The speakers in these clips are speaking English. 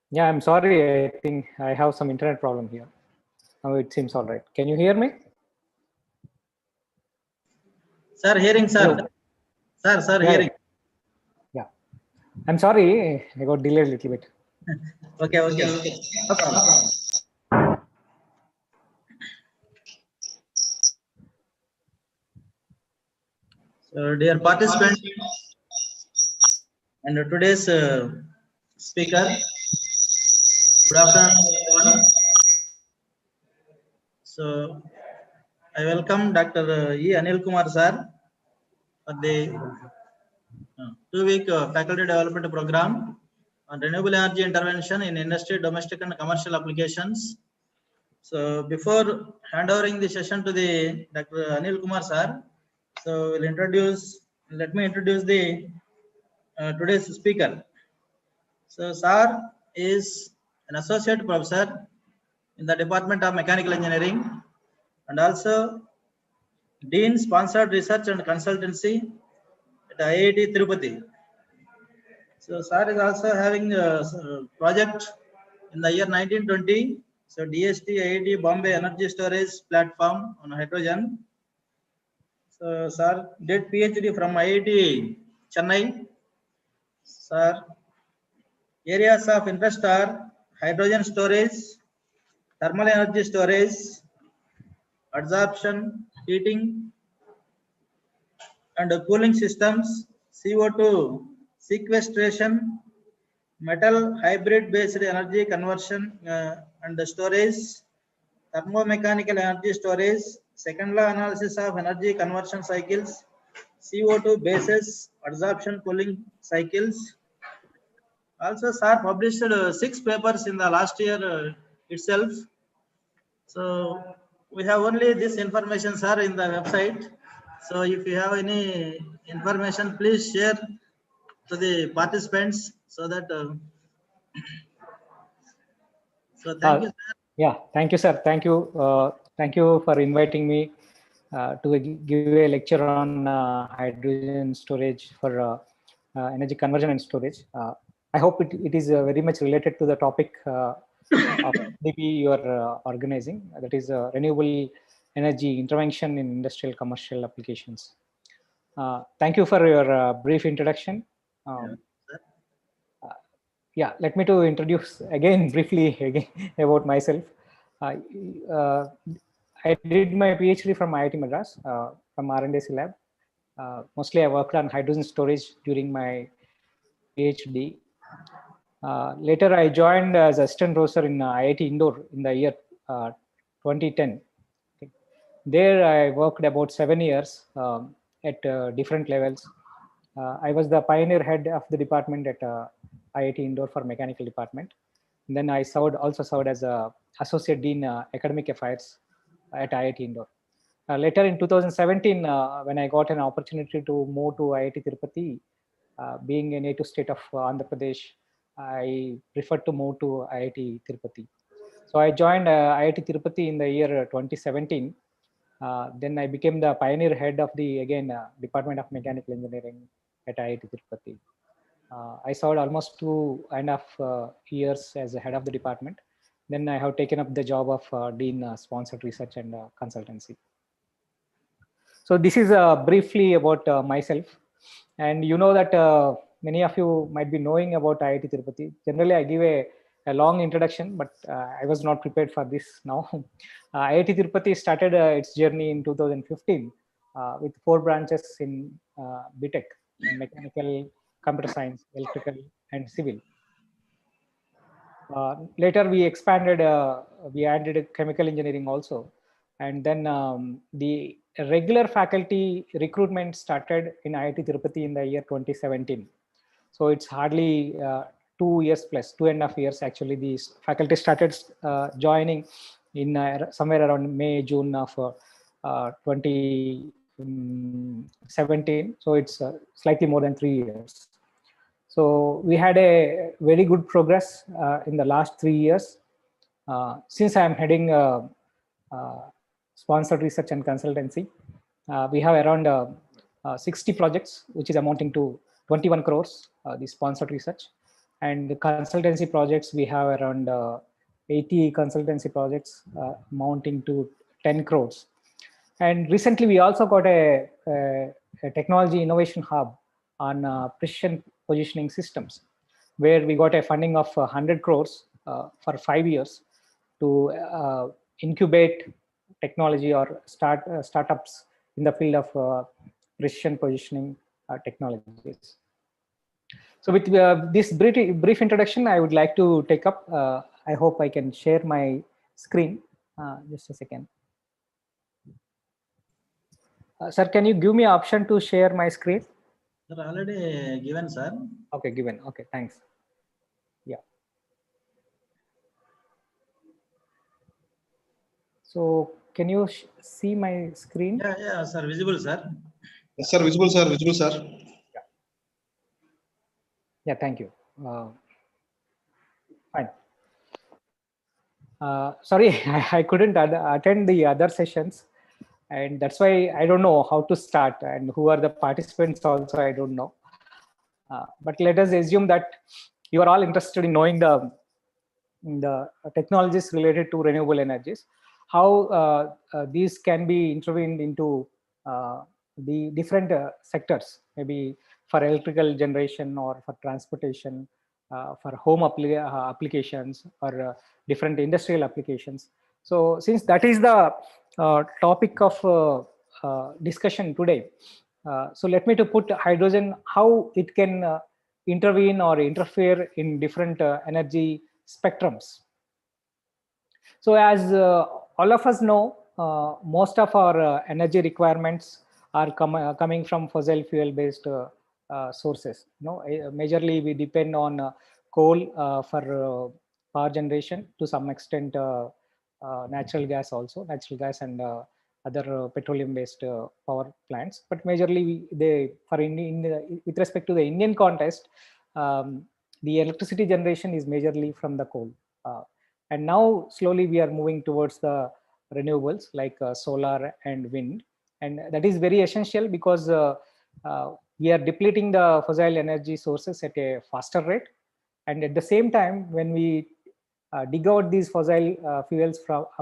Yeah, I'm sorry. I think I have some internet problem here. Now it seems all right. Can you hear me? Sir, hearing, sir. Hello. Sir, Yeah, hearing. Yeah. I'm sorry. I got delayed a little bit. Okay. No problem. So, dear participants, and today's speaker, good afternoon, everyone. So, I welcome Dr. E. Anil Kumar sir for the 2-week faculty development program on renewable energy intervention in industry, domestic, and commercial applications. So, before handovering the session to the Dr. Anil Kumar sir, so let me introduce the today's speaker. So, sir is an associate professor in the Department of Mechanical Engineering and also Dean Sponsored Research and Consultancy at IIT Tirupati. So, sir is also having a project in the year 1920. So, DST IIT Bombay Energy Storage Platform on hydrogen. So, sir did PhD from IIT Chennai. Sir, areas of interest are hydrogen storage, thermal energy storage, adsorption, heating, and cooling systems, CO2 sequestration, metal hybrid based energy conversion and storage, thermomechanical energy storage, second law analysis of energy conversion cycles, CO2 basis adsorption cooling cycles, Also, sir published 6 papers in the last year itself. So we have only this information, sir, in the website. So if you have any information, please share to the participants so that. So thank you, sir. Yeah, thank you, sir. Thank you for inviting me to give a lecture on hydrogen storage for energy conversion and storage. I hope it is very much related to the topic of maybe you are organizing, that is renewable energy intervention in industrial commercial applications. Thank you for your brief introduction. Yeah, sir. Yeah, let me to introduce again briefly again about myself. Uh, uh, I did my PhD from IIT Madras, from R&D lab. Mostly I worked on hydrogen storage during my PhD. Later I joined as assistant professor in IIT Indore in the year 2010. Okay. There I worked about 7 years at different levels. I was the pioneer head of the department at IIT Indore for mechanical department. And then I also served as a associate dean academic affairs at IIT Indore. Later in 2017, when I got an opportunity to move to IIT Tirupati, being a native state of Andhra Pradesh, I preferred to move to IIT Tirupati. So I joined IIT Tirupati in the year 2017. Then I became the pioneer head of the Department of Mechanical Engineering at IIT Tirupati. I served almost 2.5 years as a head of the department. Then I have taken up the job of Dean Sponsored Research and Consultancy. So this is briefly about myself. And you know that many of you might be knowing about IIT Tirupati. Generally, I give a long introduction, but I was not prepared for this now. IIT Tirupati started its journey in 2015 with 4 branches in BTech, mechanical, computer science, electrical, and civil. Later, we expanded, we added chemical engineering also. And then the regular faculty recruitment started in IIT Tirupati in the year 2017. So it's hardly 2 years plus, 2.5 years actually. The faculty started joining in somewhere around May, June of 2017. So it's slightly more than 3 years. So we had a very good progress in the last 3 years. Since I am heading sponsored research and consultancy, we have around 60 projects, which is amounting to 21 crores, the sponsored research. And the consultancy projects, we have around 80 consultancy projects amounting to 10 crores. And recently, we also got a technology innovation hub on precision positioning systems, where we got a funding of 100 crores for 5 years to incubate technology or startups in the field of precision positioning technologies. So with this brief introduction, I would like to take up, I hope I can share my screen. Just a second. Sir, can you give me an option to share my screen? Sir, already given, sir. Okay, given. Okay, thanks. Yeah. So can you see my screen? Yeah, sir. Visible, sir. Yes, sir. Visible, sir. Visible, sir. Yeah, thank you. Fine. Sorry, I couldn't attend the other sessions, and that's why I don't know how to start and who are the participants also, I don't know. But let us assume that you are all interested in knowing the technologies related to renewable energies, how these can be intervened into the different sectors, maybe for electrical generation or for transportation, for home applications or different industrial applications. So since that is the topic of discussion today, so let me to put hydrogen, how it can intervene or interfere in different energy spectrums. So as all of us know, most of our energy requirements are coming from fossil fuel based sources. Majorly we depend on coal for power generation, to some extent natural gas also, natural gas and other petroleum based power plants. But majorly with respect to the Indian context, the electricity generation is majorly from the coal. And now slowly we are moving towards the renewables like solar and wind. And that is very essential because we are depleting the fossil energy sources at a faster rate. And at the same time, when we dig out these fossil fuels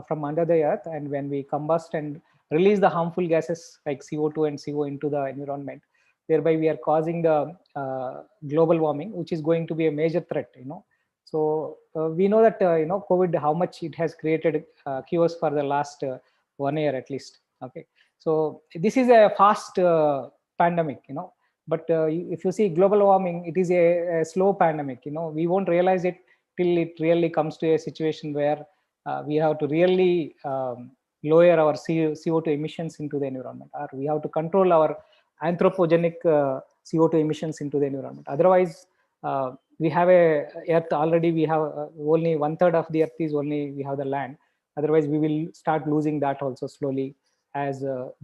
from under the earth, and when we combust and release the harmful gases like CO2 and CO into the environment, thereby we are causing the global warming, which is going to be a major threat. So we know that COVID, how much it has created chaos for the last 1 year at least. Okay, so this is a fast pandemic, but if you see global warming, it is a slow pandemic. We won't realize it till it really comes to a situation where we have to really lower our CO2 emissions into the environment, or we have to control our anthropogenic CO2 emissions into the environment. Otherwise, we have a earth already. We have only 1/3 of the earth is only we have the land. Otherwise, we will start losing that also slowly as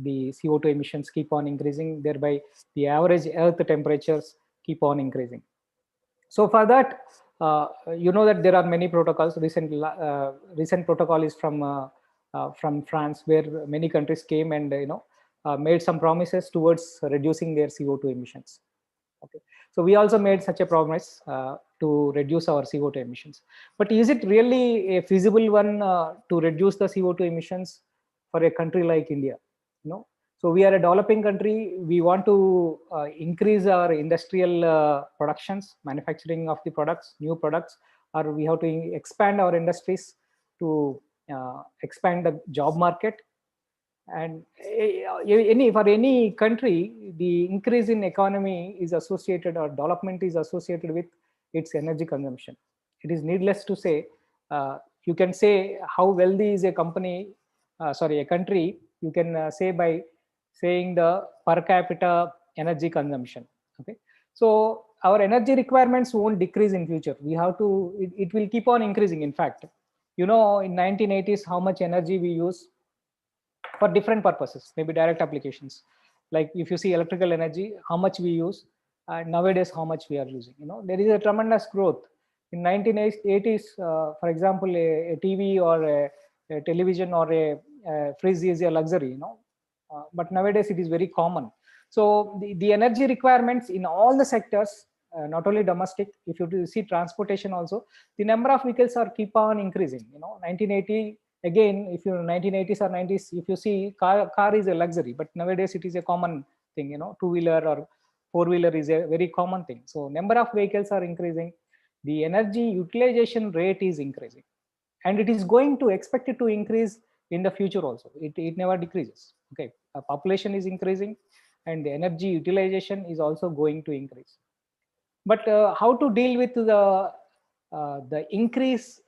the CO2 emissions keep on increasing. Thereby, the average earth temperatures keep on increasing. So for that, that there are many protocols. Recent protocol is from France, where many countries came and made some promises towards reducing their CO2 emissions. Okay, so we also made such a promise to reduce our CO2 emissions. But is it really a feasible one to reduce the CO2 emissions for a country like India? So we are a developing country. We want to increase our industrial productions, manufacturing of the products, new products, or we have to expand our industries to expand the job market. And for any country, the increase in economy is associated, or development is associated with its energy consumption. It is needless to say. You can say how wealthy is a country. You can say by saying the per capita energy consumption. Okay, so our energy requirements won't decrease in future. We have to. It will keep on increasing. In fact, in 1980s, how much energy we use for different purposes, maybe direct applications. Like if you see electrical energy, how much we use, and nowadays how much we are using. There is a tremendous growth. In 1980s, for example, a TV or a television or a fridge is a luxury, but nowadays it is very common. So the energy requirements in all the sectors, not only domestic, if you see transportation also, the number of vehicles are keep on increasing. 1980, again, if you 1980s or 90s, if you see car is a luxury, but nowadays it is a common thing. Two-wheeler or four-wheeler is a very common thing. So number of vehicles are increasing. The energy utilization rate is increasing, and it is going to expected to increase in the future also. It never decreases. Okay, population is increasing, and the energy utilization is also going to increase. But how to deal with the increase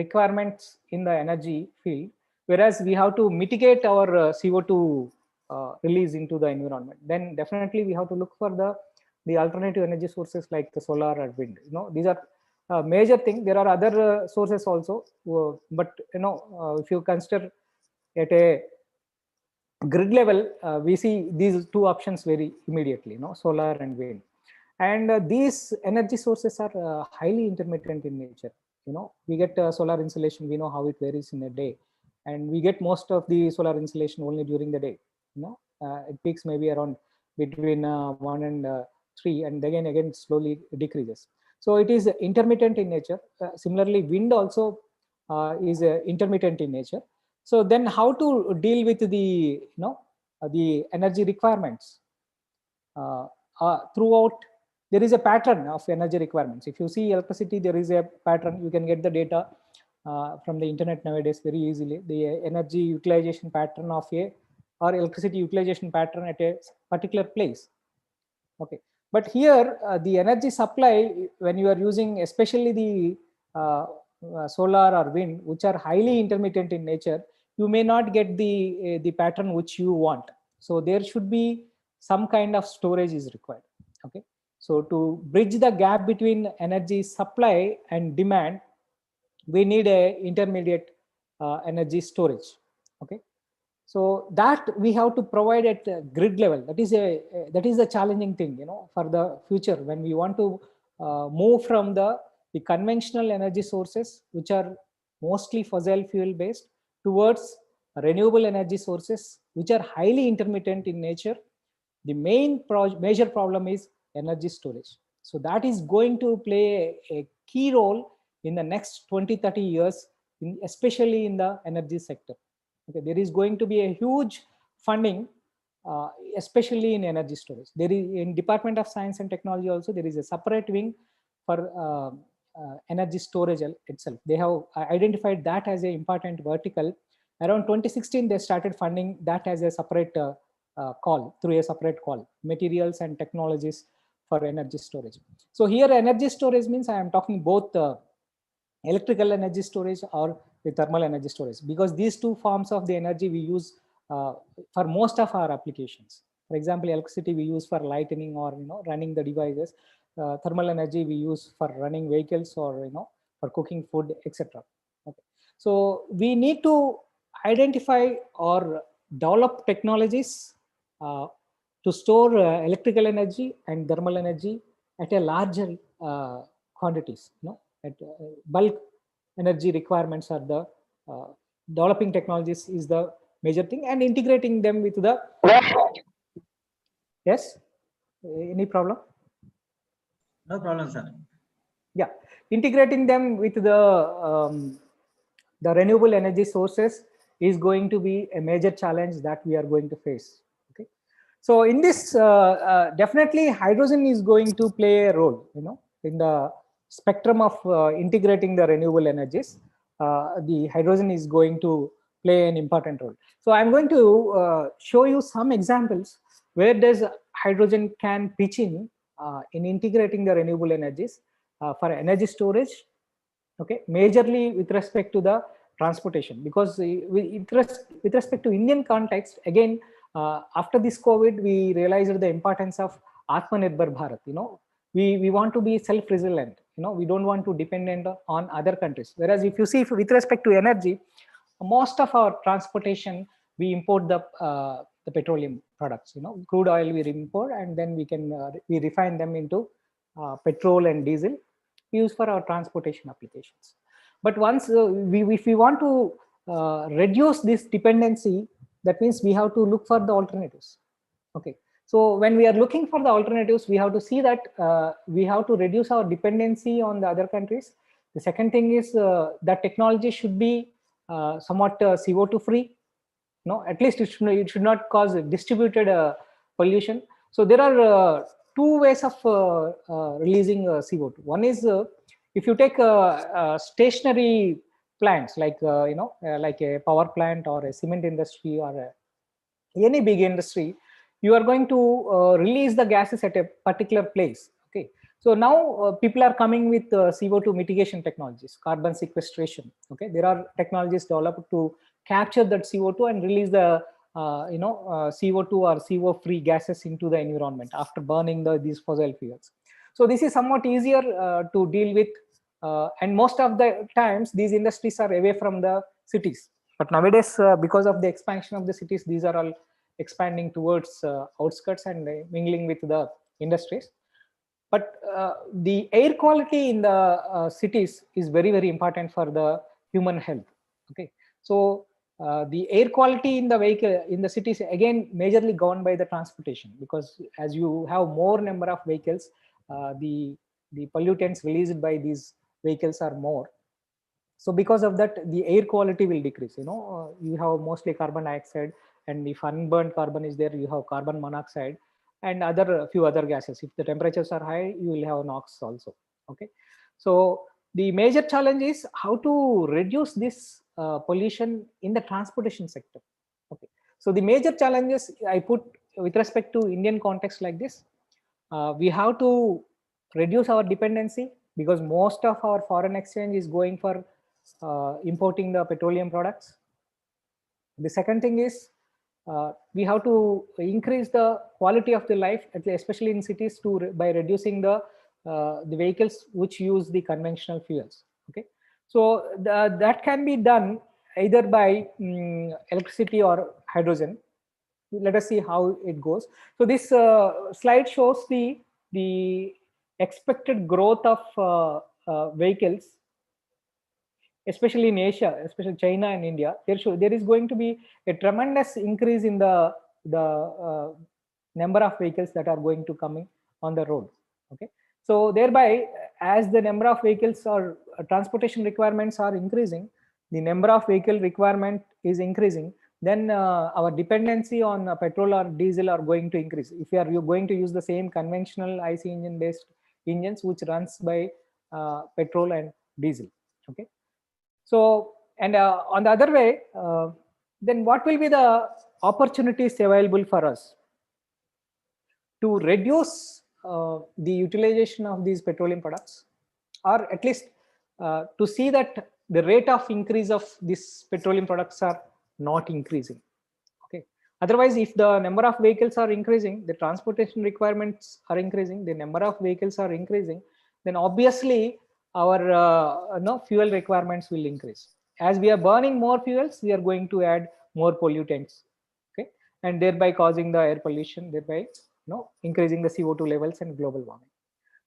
requirements in the energy field, whereas we have to mitigate our CO2 release into the environment? Then definitely we have to look for the alternative energy sources like the solar or wind. These are major thing. There are other sources also, but if you consider at a grid level, we see these two options very immediately, solar and wind. And these energy sources are highly intermittent in nature. We get solar insolation, we know how it varies in a day, and we get most of the solar insolation only during the day. It peaks maybe around between 1 and 3, and again slowly decreases. So it is intermittent in nature. Similarly, wind also is intermittent in nature. So then how to deal with the energy requirements throughout? There is a pattern of energy requirements. If you see electricity, there is a pattern. You can get the data from the internet nowadays very easily. The energy utilization pattern of or electricity utilization pattern at a particular place. Okay, but here the energy supply, when you are using especially the solar or wind, which are highly intermittent in nature, you may not get the pattern which you want. So there should be some kind of storage is required. Okay, So to bridge the gap between energy supply and demand, we need a intermediate energy storage. Okay, so that we have to provide at grid level. That is a challenging thing, for the future, when we want to move from the conventional energy sources, which are mostly fossil fuel based, towards renewable energy sources, which are highly intermittent in nature. The major problem is energy storage. So that is going to play a key role in the next 20-30 years, especially in the energy sector. Okay, there is going to be a huge funding, especially in energy storage. There is, in Department of Science and Technology also, there is a separate wing for energy storage itself. They have identified that as an important vertical. Around 2016, they started funding that as a separate call, through a separate call, materials and technologies for energy storage. So here energy storage means I am talking both electrical energy storage or the thermal energy storage, because these two forms of the energy we use for most of our applications. For example, electricity we use for lighting or running the devices. Thermal energy we use for running vehicles or for cooking food, etc. Okay. So we need to identify or develop technologies to store electrical energy and thermal energy at a larger quantities. At bulk energy requirements are the developing technologies is the major thing, and integrating them with the yes. Any problem? No problem, sir. Yeah, integrating them with the renewable energy sources is going to be a major challenge that we are going to face. Okay, so in this definitely hydrogen is going to play a role, in the spectrum of integrating the renewable energies. The hydrogen is going to play an important role. So I'm going to show you some examples where does hydrogen can pitch in integrating the renewable energies for energy storage. Okay, majorly with respect to the transportation, because with respect to Indian context, again, after this COVID, we realized the importance of Atmanirbhar Bharat. We want to be self-resilient. We don't want to depend on other countries. Whereas if you see, with respect to energy, most of our transportation, we import the petroleum products. Crude oil we import, and then we refine them into petrol and diesel, used for our transportation applications. But once if we want to reduce this dependency, that means we have to look for the alternatives. Okay, so when we are looking for the alternatives, we have to see that we have to reduce our dependency on the other countries. The second thing is that technology should be somewhat CO2 free. At least it should not cause distributed pollution. So there are two ways of releasing CO2. One is if you take stationary plants like like a power plant or a cement industry or any big industry, you are going to release the gases at a particular place. Okay, so now people are coming with CO2 mitigation technologies, carbon sequestration. Okay, there are technologies developed to capture that CO2 and release the CO2 or CO free gases into the environment after burning these fossil fuels. So this is somewhat easier to deal with, and most of the times these industries are away from the cities. But nowadays, because of the expansion of the cities, these are all expanding towards outskirts and mingling with the industries. But the air quality in the cities is very, very important for the human health. Okay, so the air quality in the vehicle in the cities, again, majorly governed by the transportation, because as you have more number of vehicles, the pollutants released by these vehicles are more. So because of that, the air quality will decrease. You have mostly carbon dioxide, and if unburned carbon is there, you have carbon monoxide and few other gases. If the temperatures are high, you will have NOx also. Okay, so the major challenge is how to reduce this pollution in the transportation sector. Okay, so the major challenges I put with respect to Indian context like this, we have to reduce our dependency, because most of our foreign exchange is going for importing the petroleum products. The second thing is we have to increase the quality of the life, especially in cities, by reducing the vehicles which use the conventional fuels. Okay, so that can be done either by electricity or hydrogen. Let us see how it goes. So this slide shows the expected growth of vehicles, especially in Asia, especially China and India. There is going to be a tremendous increase in the number of vehicles that are going to come on the road. Okay, so thereby, as the number of vehicles or transportation requirements are increasing, the number of vehicle requirement is increasing, then our dependency on petrol or diesel are going to increase. If you're going to use the same conventional IC engine based engines which runs by petrol and diesel. Okay, so and on the other way, then what will be the opportunities available for us to reduce the utilization of these petroleum products, or at least to see that the rate of increase of these petroleum products are not increasing. Okay, otherwise, if the number of vehicles are increasing, the transportation requirements are increasing, the number of vehicles are increasing, then obviously our fuel requirements will increase. As we are burning more fuels, we are going to add more pollutants. Okay, and thereby causing the air pollution, thereby increasing the CO2 levels and global warming.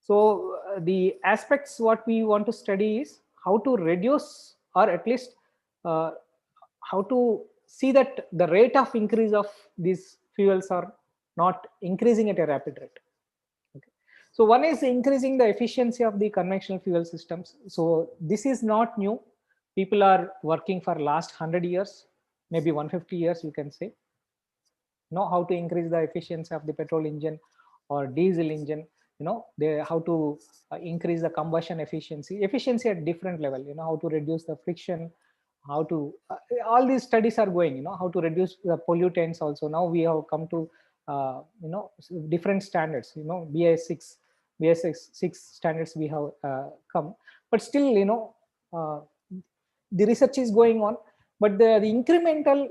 So the aspects what we want to study is how to reduce, or at least how to see that the rate of increase of these fuels are not increasing at a rapid rate. Okay. So one is increasing the efficiency of the conventional fuel systems. So this is not new. People are working for last 100 years, maybe 150 years, you can say, know how to increase the efficiency of the petrol engine or diesel engine. They how to increase the combustion efficiency at different level. How to reduce the friction, how to all these studies are going. How to reduce the pollutants also. Now we have come to different standards. BS6 standards we have come, but still the research is going on, but the incremental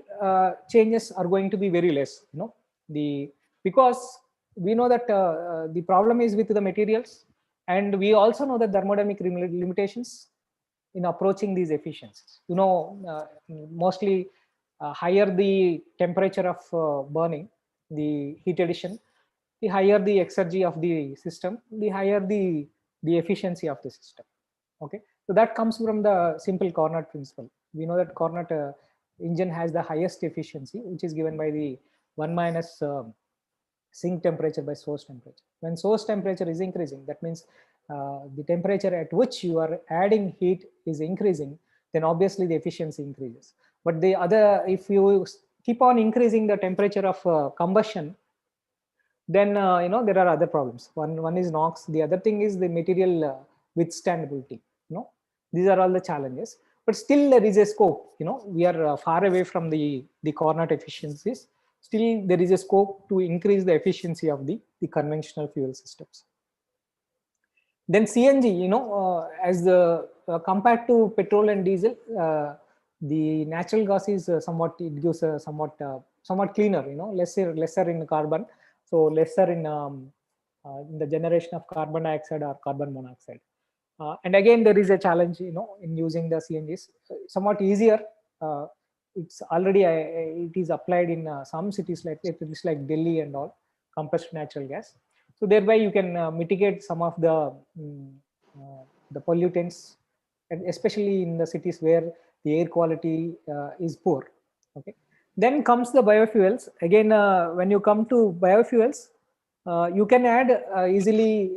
changes are going to be very less. Because we know that the problem is with the materials, and we also know the thermodynamic limitations in approaching these efficiencies. Mostly higher the temperature of burning, the heat addition, the higher the exergy of the system, the higher the efficiency of the system. Okay, so that comes from the simple Carnot principle. We know that Carnot engine has the highest efficiency, which is given by the 1 minus sink temperature by source temperature. When source temperature is increasing, that means the temperature at which you are adding heat is increasing, then obviously the efficiency increases. But the other, if you keep on increasing the temperature of combustion, then there are other problems. One is NOx. The other thing is the material withstandability. These are all the challenges. But still there is a scope. We are far away from the Carnot efficiencies. Still there is a scope to increase the efficiency of the conventional fuel systems. Then CNG, as the compared to petrol and diesel, the natural gas is it gives a somewhat cleaner, lesser in carbon, so lesser in the generation of carbon dioxide or carbon monoxide. And again, there is a challenge, in using the CNGs. Somewhat easier. It's already it is applied in some cities like Delhi and all, compressed natural gas. So thereby you can mitigate some of the pollutants, and especially in the cities where the air quality is poor. Okay. Then comes the biofuels. Again, when you come to biofuels, you can add easily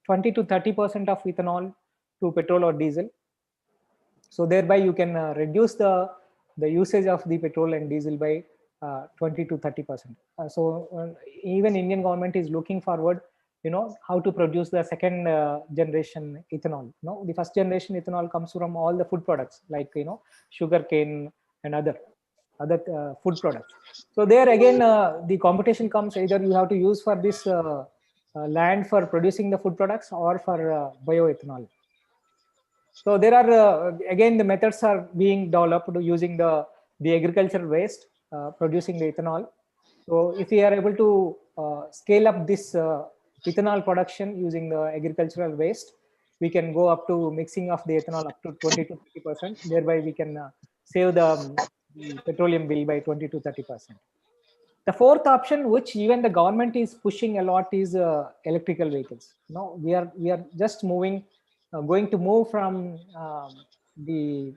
20 to 30% of ethanol to petrol or diesel. So thereby you can reduce the usage of the petrol and diesel by 20 to 30%. So even Indian government is looking forward, how to produce the second generation ethanol. The first generation ethanol comes from all the food products like sugar cane and other food products. So there again the competition comes. Either you have to use for this land for producing the food products or for bioethanol. So there are again the methods are being developed using the agricultural waste producing the ethanol. So if we are able to scale up this ethanol production using the agricultural waste, we can go up to mixing of the ethanol up to 20 to 30%. Thereby, we can save the petroleum bill by 20 to 30%. The fourth option, which even the government is pushing a lot, is electrical vehicles. No, we are just moving, going to move from the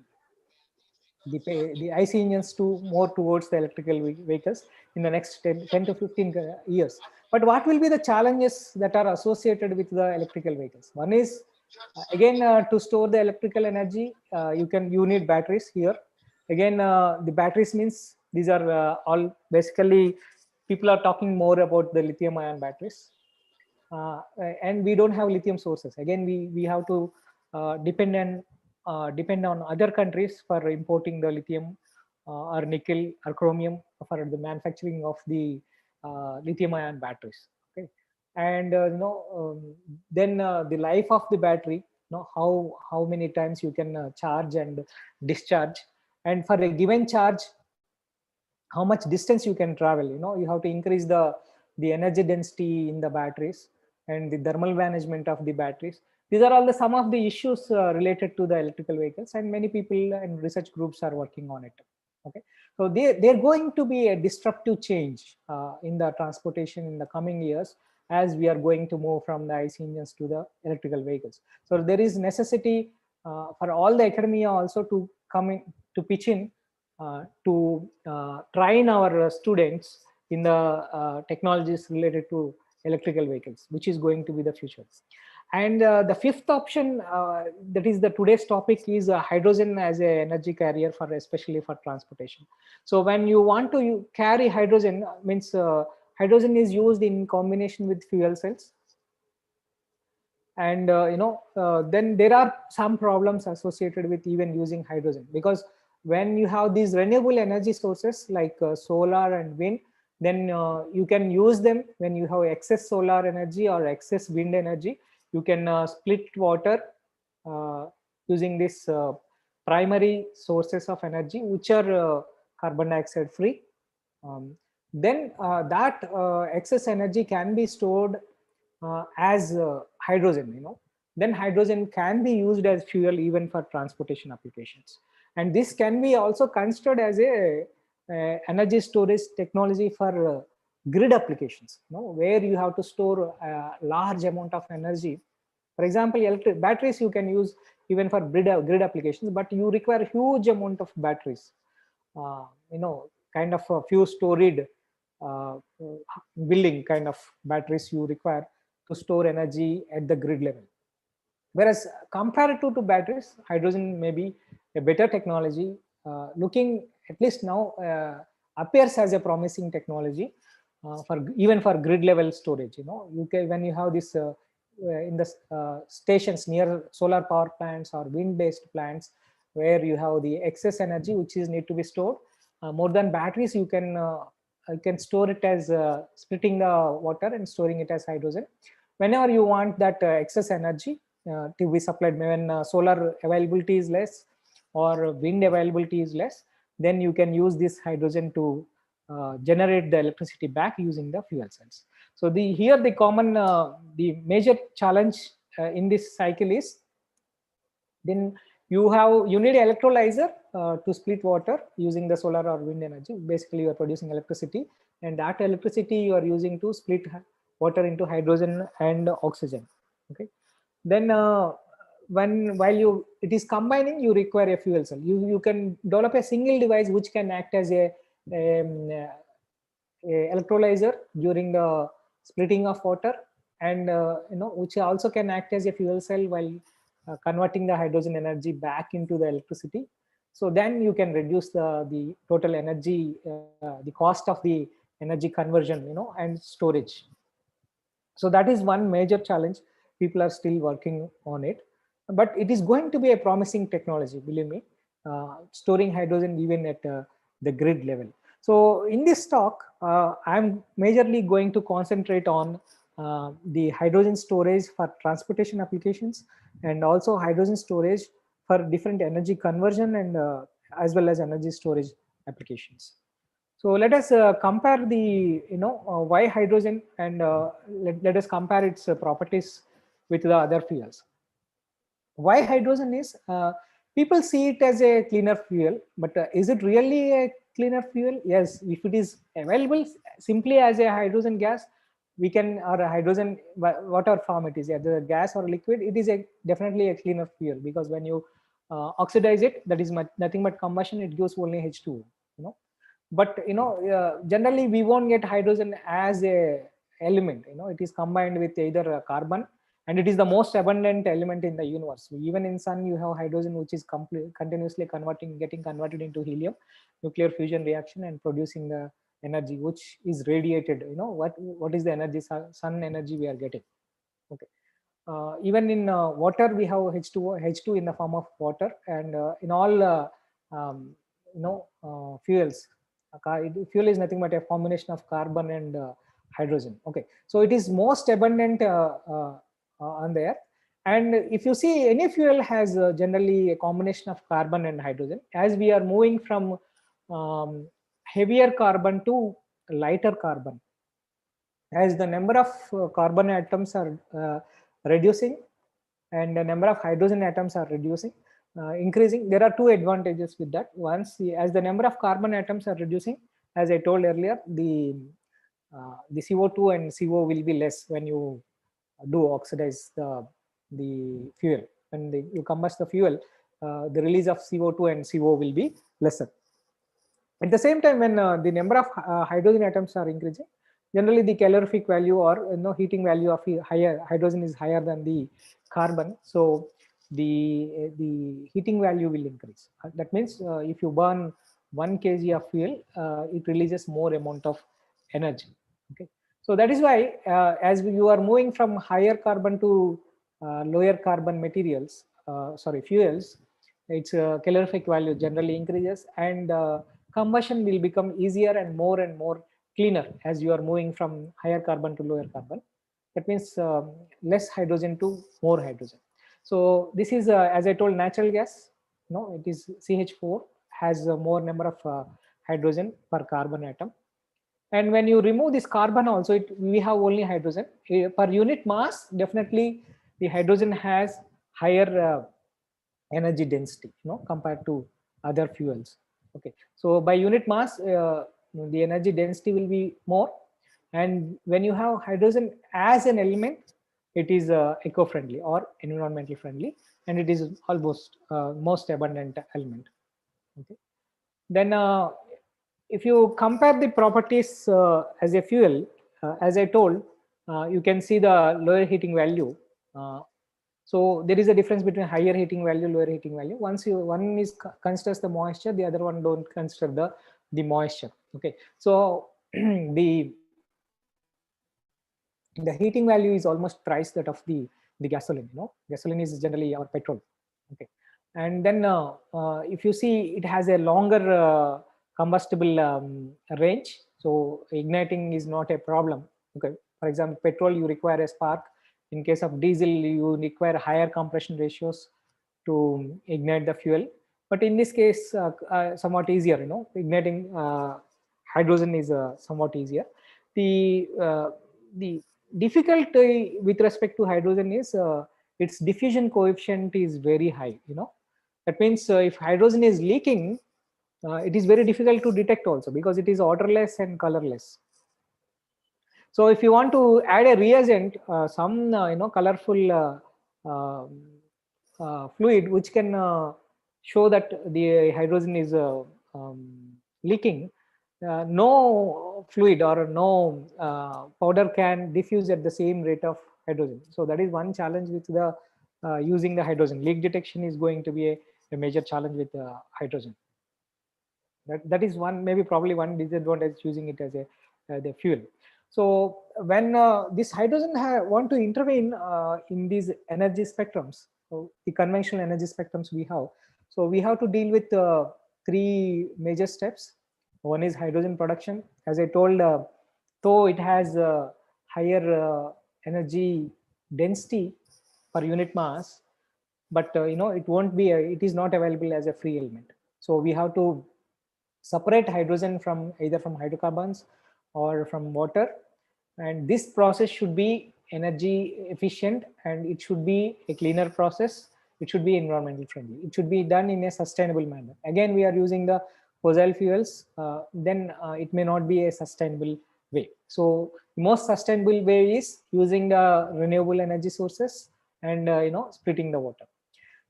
the IC engines to more towards the electrical vehicles in the next 10 to 15 years. But what will be the challenges that are associated with the electrical vehicles? One is again to store the electrical energy, you need batteries here. Again, the batteries means these are all basically people are talking more about the lithium ion batteries. And we don't have lithium sources. Again, we have to depend on other countries for importing the lithium or nickel or chromium for the manufacturing of the lithium ion batteries. Okay, and then the life of the battery, how many times you can charge and discharge, and for a given charge, how much distance you can travel. You have to increase the energy density in the batteries and the thermal management of the batteries. These are all some of the issues related to the electrical vehicles, and many people and research groups are working on it. Okay, so they're going to be a disruptive change in the transportation in the coming years, as we are going to move from the IC engines to the electrical vehicles. So there is necessity for all the academia also to come in, to pitch in, to train our students in the technologies related to electrical vehicles, which is going to be the future. And the fifth option, that is the today's topic, is hydrogen as a energy carrier for especially for transportation. So when you want to carry hydrogen, means hydrogen is used in combination with fuel cells. And then there are some problems associated with even using hydrogen, because when you have these renewable energy sources like solar and wind, then you can use them. When you have excess solar energy or excess wind energy, you can split water using this primary sources of energy, which are carbon dioxide free. Then that excess energy can be stored as hydrogen. Then hydrogen can be used as fuel even for transportation applications, and this can be also considered as a energy storage technology for grid applications, where you have to store a large amount of energy. For example, electric batteries you can use even for grid applications, but you require huge amount of batteries, kind of a few storied building kind of batteries you require to store energy at the grid level. Whereas comparative to batteries, hydrogen may be a better technology, looking at least now appears as a promising technology for even for grid level storage. You can, when you have this in the stations near solar power plants or wind based plants, where you have the excess energy which is need to be stored, more than batteries, you can store it as splitting the water and storing it as hydrogen. Whenever you want that excess energy to be supplied, when solar availability is less or wind availability is less, then you can use this hydrogen to generate the electricity back using the fuel cells. So here the common the major challenge in this cycle is, then you need an electrolyzer to split water using the solar or wind energy. Basically, you are producing electricity, and that electricity you are using to split water into hydrogen and oxygen. Okay, then while it is combining, you require a fuel cell. You can develop a single device which can act as a electrolyzer during the splitting of water, and which also can act as a fuel cell while converting the hydrogen energy back into the electricity. So then you can reduce the total energy, the cost of the energy conversion, and storage. So that is one major challenge. People are still working on it, but it is going to be a promising technology, believe me, storing hydrogen even at the grid level. So in this talk, I'm majorly going to concentrate on the hydrogen storage for transportation applications, and also hydrogen storage for different energy conversion and as well as energy storage applications. So let us compare the why hydrogen, and let us compare its properties with the other fuels. Why hydrogen is, people see it as a cleaner fuel, but is it really a cleaner fuel? Yes, if it is available simply as a hydrogen gas, we can, or a hydrogen, whatever form it is, either gas or liquid, it is definitely a cleaner fuel, because when you oxidize it, that is nothing but combustion, it gives only H2O. But generally we won't get hydrogen as a element. It is combined with either carbon, and it is the most abundant element in the universe. Even in sun you have hydrogen, which is continuously getting converted into helium, nuclear fusion reaction, and producing the energy which is radiated. What is the energy? Sun energy we are getting. Okay. Even in water we have H2 in the form of water, and in all um, fuels, fuel is nothing but a combination of carbon and hydrogen. Okay, so it is most abundant on the earth. And if you see, any fuel has generally a combination of carbon and hydrogen. As we are moving from heavier carbon to lighter carbon, as the number of carbon atoms are reducing and the number of hydrogen atoms are increasing, there are two advantages with that. Once, as the number of carbon atoms are reducing, as I told earlier, the CO2 and CO will be less when you do oxidize the fuel. When you combust the fuel, the release of CO2 and CO will be lesser. At the same time, when the number of hydrogen atoms are increasing, generally the calorific value, or heating value of higher hydrogen is higher than the carbon. So the heating value will increase. That means if you burn 1 kg of fuel, it releases more amount of energy. Okay, so that is why as you are moving from higher carbon to lower carbon materials, fuels, its calorific value generally increases, and combustion will become easier and more cleaner as you are moving from higher carbon to lower carbon. That means less hydrogen to more hydrogen. So this is, as I told, natural gas. No, it is CH4, has more number of hydrogen per carbon atom. And when you remove this carbon also, we have only hydrogen. Per unit mass, definitely the hydrogen has higher energy density, compared to other fuels. Okay, so by unit mass, the energy density will be more. And when you have hydrogen as an element, it is eco-friendly or environmentally friendly, and it is almost most abundant element. Okay, then if you compare the properties as a fuel, as I told, you can see the lower heating value. So there is a difference between higher heating value, lower heating value. One is considers the moisture, the other one don't consider the moisture. Okay, so the heating value is almost twice that of the gasoline. Gasoline is generally our petrol. Okay, and then if you see, it has a longer combustible range, so igniting is not a problem. Okay, for example, petrol, you require a spark. In case of diesel, you require higher compression ratios to ignite the fuel. But in this case, somewhat easier. Igniting hydrogen is somewhat easier. The difficulty with respect to hydrogen is its diffusion coefficient is very high. That means if hydrogen is leaking, it is very difficult to detect also, because it is odorless and colorless. So if you want to add a reagent, some colorful fluid which can show that the hydrogen is leaking, no fluid or no powder can diffuse at the same rate of hydrogen. So that is one challenge with the using the hydrogen. Leak detection is going to be a major challenge with hydrogen. That is one, maybe probably one disadvantage using it as the fuel. So when this hydrogen want to intervene in these energy spectrums, so the conventional energy spectrums we have, so we have to deal with three major steps. One is hydrogen production. As I told, though it has higher energy density per unit mass, but it won't be it is not available as a free element. So we have to separate hydrogen from either from hydrocarbons or from water, and this process should be energy efficient, and it should be a cleaner process. It should be environmental friendly. It should be done in a sustainable manner. Again, we are using the fossil fuels, then it may not be a sustainable way. So the most sustainable way is using the renewable energy sources and splitting the water.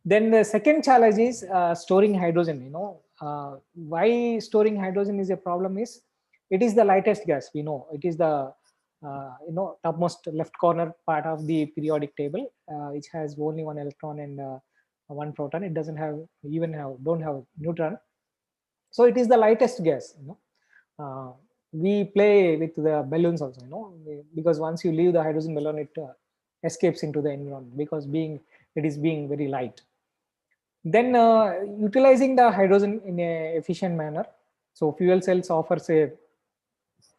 Then the second challenge is storing hydrogen. Why storing hydrogen is a problem is it is the lightest gas. We know it is the topmost left corner part of the periodic table, which has only one electron and one proton. It doesn't have don't have neutron. So it is the lightest gas. We play with the balloons also. Because once you leave the hydrogen balloon, it escapes into the environment because it is being very light. Then utilizing the hydrogen in a efficient manner. So fuel cells offers a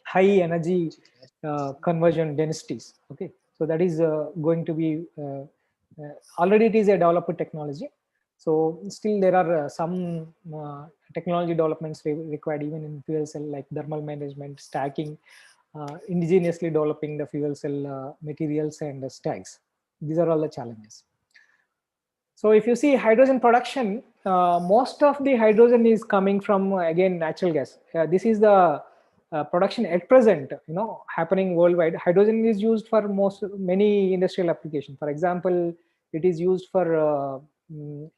high energy conversion densities. Okay, so that is going to be already it is a developed technology. So still there are some technology developments required even in fuel cell, like thermal management, stacking, indigenously developing the fuel cell materials and stacks. These are all the challenges. So if you see hydrogen production, most of the hydrogen is coming from again natural gas. This is the production at present, happening worldwide. Hydrogen is used for many industrial applications. For example, it is used for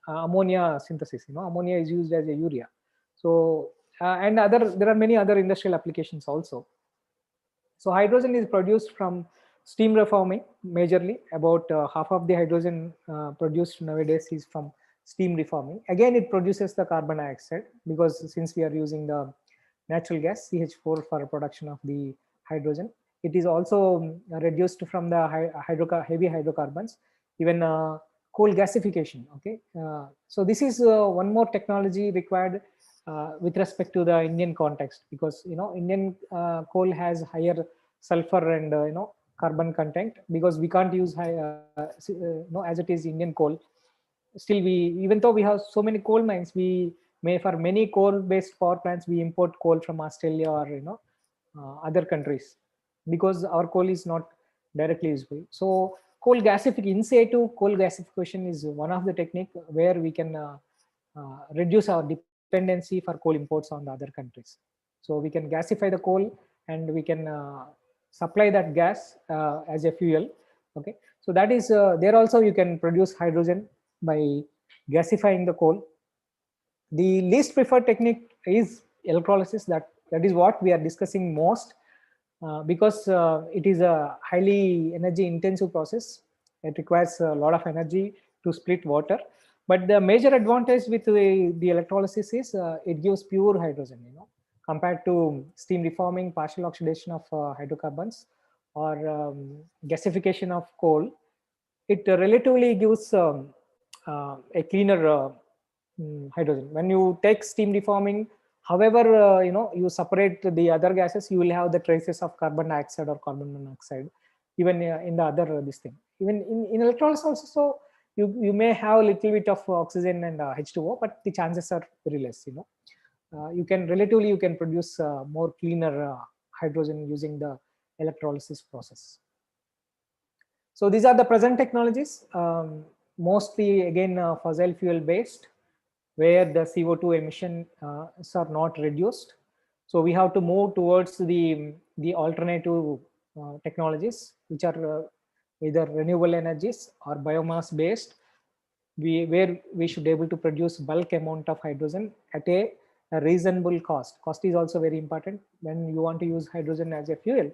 ammonia synthesis. Ammonia is used as a urea. So and there are many other industrial applications also. So hydrogen is produced from steam reforming majorly. About half of the hydrogen produced nowadays is from steam reforming. Again, it produces the carbon dioxide because since we are using the natural gas CH4 for production of the hydrogen, it is also reduced from the heavy hydrocarbons, even coal gasification. Okay, so this is one more technology required with respect to the Indian context, because Indian coal has higher sulfur and carbon content, because we can't use as it is Indian coal. Still, even though we have so many coal mines, we may, for many coal based power plants, we import coal from Australia or other countries, because our coal is not directly usable. So coal gasification, in situ coal gasification is one of the technique where we can reduce our dependency for coal imports on the other countries. So we can gasify the coal and we can supply that gas as a fuel. Okay, so that is there also you can produce hydrogen by gasifying the coal. The least preferred technique is electrolysis. That is what we are discussing most, because it is a highly energy intensive process. It requires a lot of energy to split water. But the major advantage with the electrolysis is it gives pure hydrogen, compared to steam reforming, partial oxidation of hydrocarbons, or gasification of coal. It relatively gives a cleaner hydrogen. When you take steam reforming, however you separate the other gases, you will have the traces of carbon dioxide or carbon monoxide even in the other this thing. Even in electrolysis also, so you may have a little bit of oxygen and H2O, but the chances are very less. You can produce more cleaner hydrogen using the electrolysis process. So these are the present technologies, mostly again fossil fuel based, where the CO2 emissions are not reduced. So we have to move towards the alternative technologies, which are either renewable energies or biomass based, where we should be able to produce bulk amount of hydrogen at a reasonable cost. Cost is also very important when you want to use hydrogen as a fuel.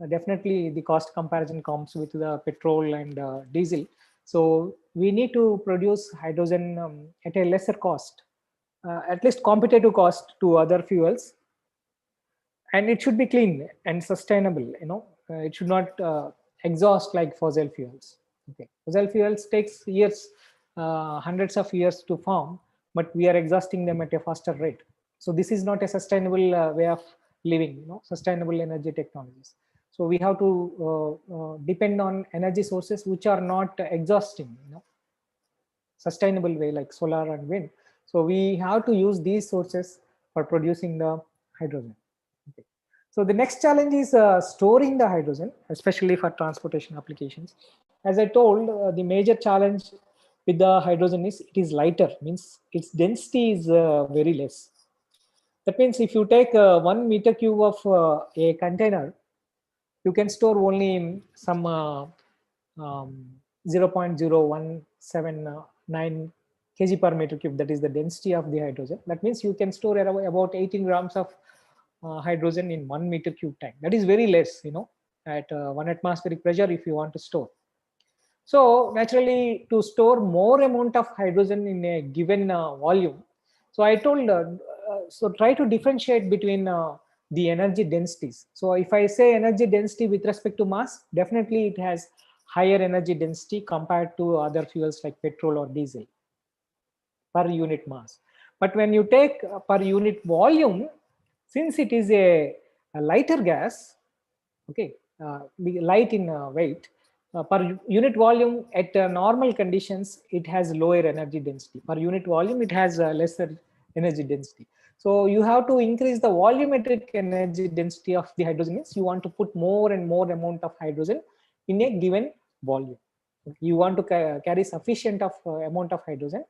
Definitely the cost comparison comes with the petrol and diesel. So we need to produce hydrogen at a lesser cost, at least competitive cost to other fuels, and it should be clean and sustainable. It should not exhaust like fossil fuels. Okay, fossil fuels takes years, hundreds of years to form, but we are exhausting them at a faster rate. So this is not a sustainable way of living. Sustainable energy technologies. So we have to depend on energy sources which are not exhausting, sustainable way, like solar and wind. So we have to use these sources for producing the hydrogen. Okay. So the next challenge is storing the hydrogen, especially for transportation applications. As I told, the major challenge with the hydrogen is it is lighter, means its density is very less. That means if you take 1 meter cube of a container, you can store only some um, 0.0179 kg per meter cube. That is the density of the hydrogen. That means you can store about 18 grams of hydrogen in 1 meter cube tank. That is very less, at 1 atmospheric pressure if you want to store. So naturally, to store more amount of hydrogen in a given volume, so I told, so try to differentiate between the energy densities. So if I say energy density with respect to mass, definitely it has higher energy density compared to other fuels like petrol or diesel per unit mass. But when you take per unit volume, since it is a lighter gas, okay, light in weight, per unit volume at normal conditions, it has lower energy density. Per unit volume, it has lesser energy density. So you have to increase the volumetric energy density of the hydrogen, means you want to put more and more amount of hydrogen in a given volume. You want to carry sufficient of amount of hydrogen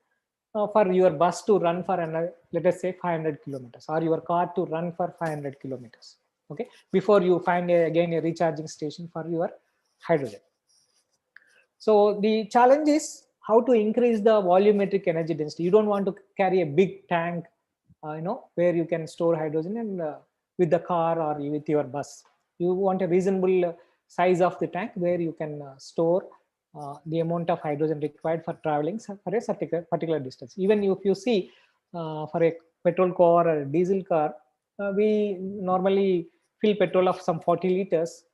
for your bus to run for another, let us say 500 kilometers, or your car to run for 500 kilometers. Okay, before you find again a recharging station for your hydrogen. So the challenge is how to increase the volumetric energy density. You don't want to carry a big tank, where you can store hydrogen and with the car or with your bus. You want a reasonable size of the tank where you can store the amount of hydrogen required for traveling for a particular distance. Even if you see for a petrol car or a diesel car, we normally fill petrol of some 40 liters,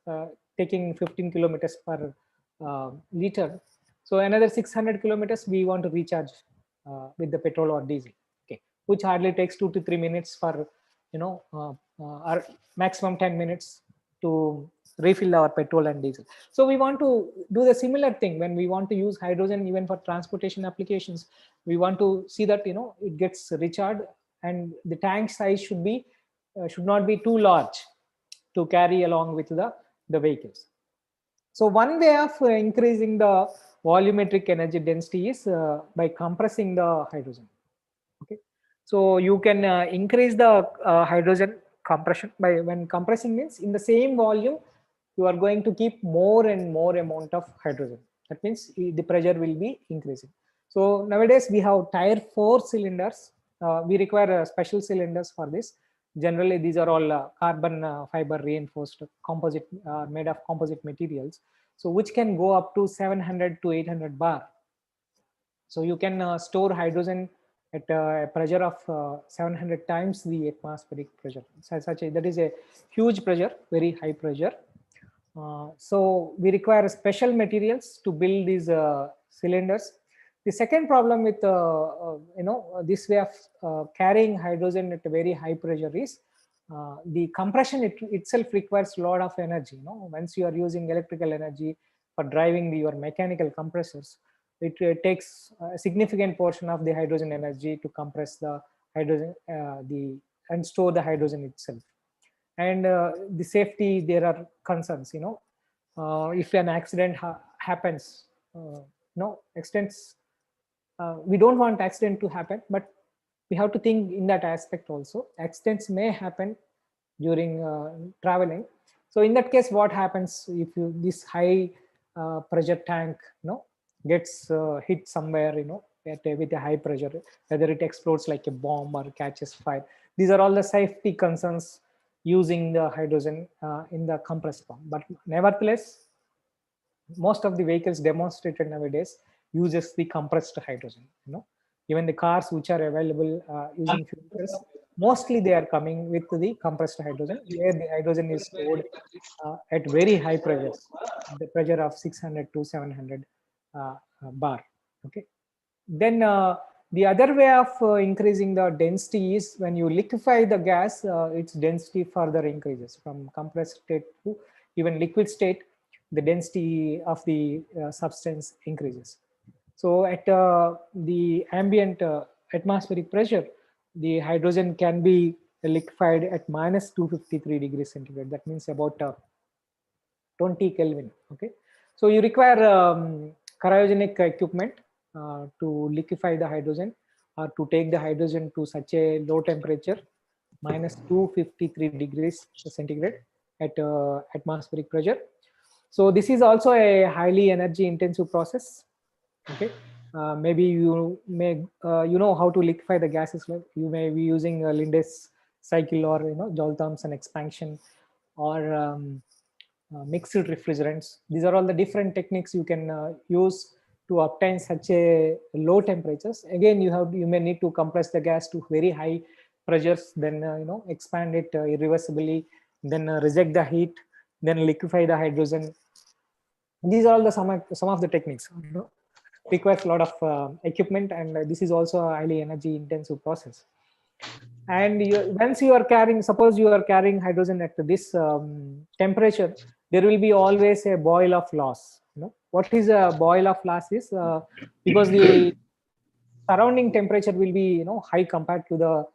taking 15 kilometers per liter. So another 600 kilometers we want to recharge with the petrol or diesel, okay, which hardly takes 2 to 3 minutes for, or maximum 10 minutes to refill our petrol and diesel. So we want to do the similar thing when we want to use hydrogen even for transportation applications. We want to see that it gets recharged, and the tank size should not be too large to carry along with the vehicles. So one way of increasing the volumetric energy density is by compressing the hydrogen. Okay, so you can increase the hydrogen compression by, when compressing means in the same volume you are going to keep more and more amount of hydrogen. That means the pressure will be increasing. So nowadays we have tier 4 cylinders. We require special cylinders for this. Generally these are all carbon fiber reinforced composite, made of composite materials, so which can go up to 700 to 800 bar. So you can store hydrogen at a pressure of 700 times the atmospheric pressure. That is a huge pressure, very high pressure. So we require special materials to build these cylinders. The second problem with this way of carrying hydrogen at a very high pressure is the compression itself requires a lot of energy. Once you are using electrical energy for driving your mechanical compressors, it takes a significant portion of the hydrogen energy to compress the hydrogen, and store the hydrogen itself. And the safety, there are concerns. If an accident happens, accidents, we don't want accident to happen, but we have to think in that aspect also. Accidents may happen during traveling. So in that case, what happens if this high pressure tank gets hit somewhere, with a high pressure, whether it explodes like a bomb or catches fire? These are all the safety concerns using the hydrogen in the compressed form. But nevertheless, most of the vehicles demonstrated nowadays uses the compressed hydrogen. Even the cars which are available using fuel cells, mostly they are coming with the compressed hydrogen, where the hydrogen is stored at very high pressures, the pressure of 600 to 700 bar. Okay, then the other way of increasing the density is when you liquefy the gas, its density further increases from compressed state to even liquid state. The density of the substance increases. So at the ambient atmospheric pressure, the hydrogen can be liquefied at minus 253 degrees centigrade. That means about 20 Kelvin. Okay, so you require cryogenic equipment to liquefy the hydrogen or to take the hydrogen to such a low temperature, minus 253 degrees centigrade at atmospheric pressure. So this is also a highly energy intensive process. Okay, maybe you may you know how to liquefy the gases. Like you may be using Linde's cycle, or Joule Thomson expansion, or mixed refrigerants. These are all the different techniques you can use to obtain such a low temperatures. Again, you may need to compress the gas to very high pressures, then expand it irreversibly, then reject the heat, then liquefy the hydrogen. These are all the some of the techniques. Requires a lot of equipment, and this is also a highly energy intensive process. And once you are carrying, suppose you are carrying hydrogen at this temperature, there will be always a boil of loss. What is a boil of loss is because the surrounding temperature will be high compared to the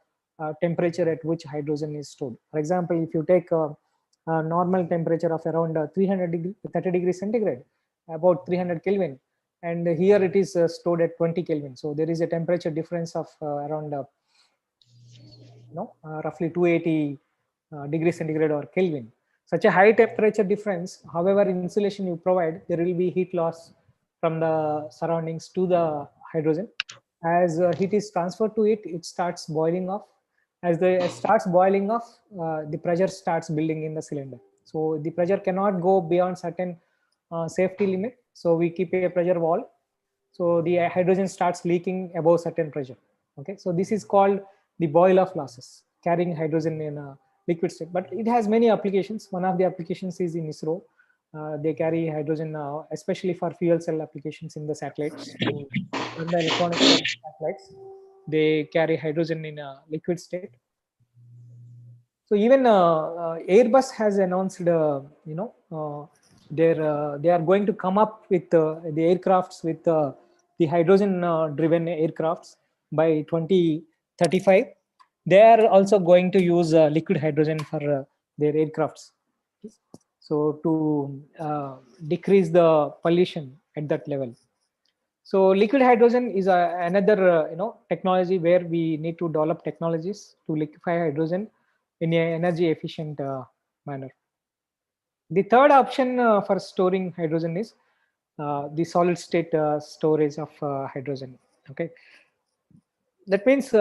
temperature at which hydrogen is stored. For example, if you take a normal temperature of around 30 degrees centigrade, about 300 Kelvin, and here it is stored at 20 Kelvin. So there is a temperature difference of around roughly 280 degrees centigrade or Kelvin. Such a high temperature difference, however insulation you provide, there will be heat loss from the surroundings to the hydrogen. As heat is transferred to it, it starts boiling off. As it starts boiling off, the pressure starts building in the cylinder. So the pressure cannot go beyond certain safety limit. So we keep a pressure wall. So the hydrogen starts leaking above certain pressure. Okay, so this is called the boil of losses, carrying hydrogen in a liquid state. But it has many applications. One of the applications is in ISRO. They carry hydrogen, especially for fuel cell applications in the satellites. To run the electronics of satellites, they carry hydrogen in a liquid state. So even Airbus has announced, they are going to come up with the aircrafts with the hydrogen-driven aircrafts by 2035. They are also going to use liquid hydrogen for their aircrafts. So to decrease the pollution at that level. So liquid hydrogen is another technology where we need to develop technologies to liquefy hydrogen in a energy efficient manner. The third option for storing hydrogen is the solid state storage of hydrogen. Okay, that means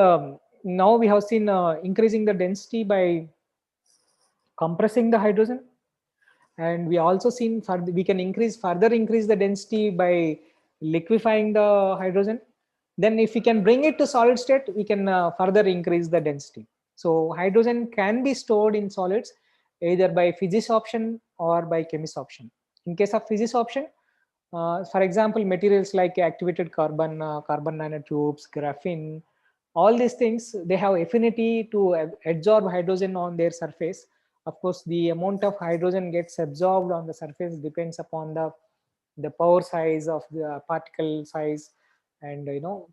now we have seen increasing the density by compressing the hydrogen, and we also seen we can further increase the density by liquefying the hydrogen. Then if we can bring it to solid state, we can further increase the density. So hydrogen can be stored in solids either by physisorption or by chemisorption. In case of physisorption, for example, materials like activated carbon, carbon nanotubes, graphene, all these things, they have affinity to absorb hydrogen on their surface. Of course, the amount of hydrogen gets absorbed on the surface depends upon the pore size of the particle size, and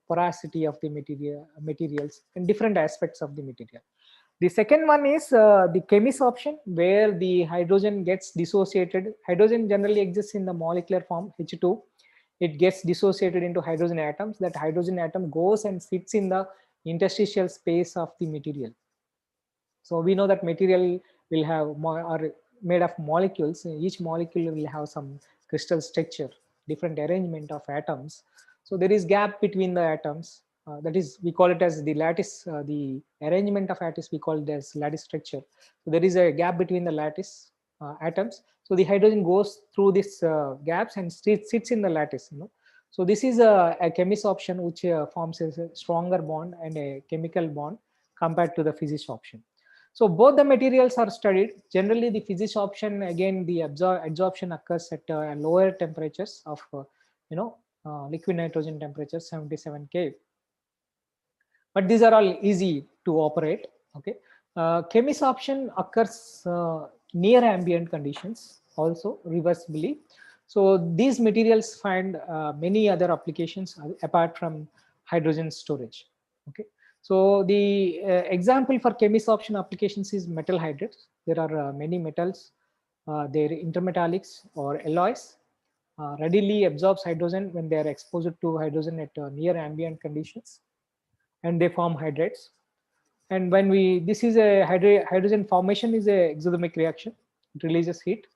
porosity of the materials and different aspects of the material. The second one is the chemisorption, where the hydrogen gets dissociated. Hydrogen generally exists in the molecular form H2. It gets dissociated into hydrogen atoms. That hydrogen atom goes and sits in the interstitial space of the material. So we know that material will have are made of molecules. Each molecule will have some crystal structure, different arrangement of atoms. So there is gap between the atoms. That is, we call it as the lattice. The arrangement of lattice, we call it as lattice structure. So there is a gap between the lattice atoms. So the hydrogen goes through these gaps and sits in the lattice. So this is a chemisorption which forms a stronger bond and a chemical bond compared to the physisorption. So both the materials are studied. Generally, the physisorption, again, the absorption occurs at lower temperatures of liquid nitrogen temperature 77 K. But these are all easy to operate. Okay, chemisorption occurs near ambient conditions, also reversibly. So these materials find many other applications apart from hydrogen storage. Okay, So the example for chemisorption applications is metal hydrates. There are many metals, they're intermetallics or alloys, readily absorbs hydrogen when they are exposed to hydrogen at near ambient conditions, and they form hydrates. And when this is a hydrogen formation is a exothermic reaction. It releases heat,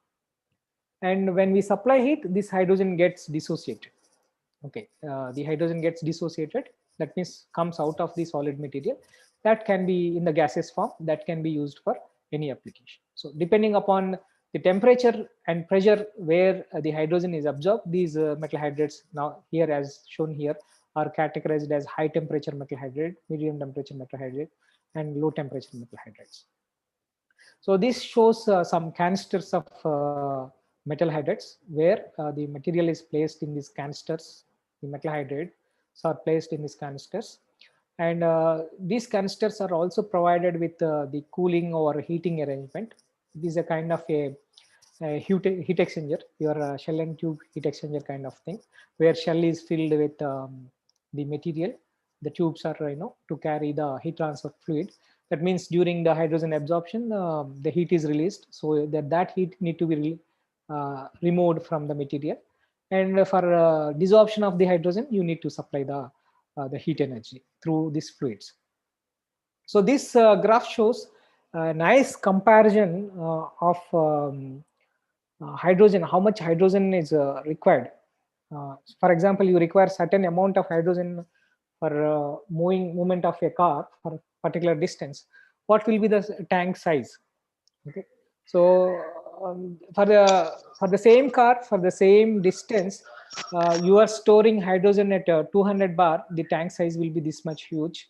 and when we supply heat, this hydrogen gets dissociated. Okay, the hydrogen gets dissociated. That means comes out of the solid material. That can be in the gaseous form. That can be used for any application. So depending upon the temperature and pressure where the hydrogen is absorbed, these metal hydrates now here as shown here are categorized as high temperature metal hydrate, medium temperature metal hydrate, and low temperature metal hydrates. So this shows some canisters of metal hydrates where the material is placed in these canisters. The metal hydrates are placed in these canisters, and these canisters are also provided with the cooling or heating arrangement. It is a kind of a heat exchanger, your shell and tube heat exchanger kind of thing, where shell is filled with the material. The tubes are to carry the heat transfer fluid. That means during the hydrogen absorption, the heat is released, so that heat need to be removed from the material. And for desorption of the hydrogen, you need to supply the heat energy through these fluids. So this graph shows a nice comparison of hydrogen, how much hydrogen is required. For example, you require certain amount of hydrogen for movement of a car for particular distance. What will be the tank size? Okay, so for the same car for the same distance, you are storing hydrogen at 200 bar. The tank size will be this much huge.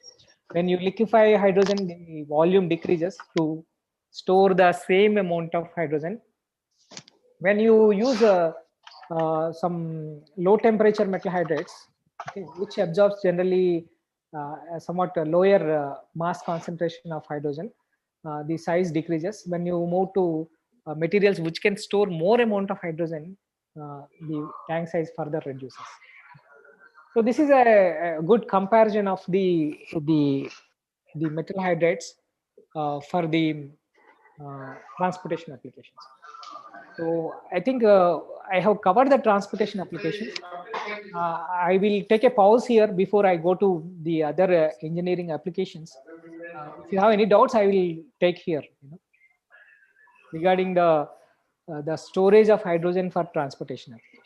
When you liquefy hydrogen, the volume decreases to store the same amount of hydrogen. When you use some low temperature metal hydrates, okay, which absorbs generally a somewhat lower mass concentration of hydrogen, the size decreases. When you move to materials which can store more amount of hydrogen, the tank size further reduces. So this is a good comparison of the metal hydrates for the transportation applications. So I think I have covered the transportation applications. I will take a pause here before I go to the other engineering applications. If you have any doubts, I will take here. Regarding the storage of hydrogen for transportation application.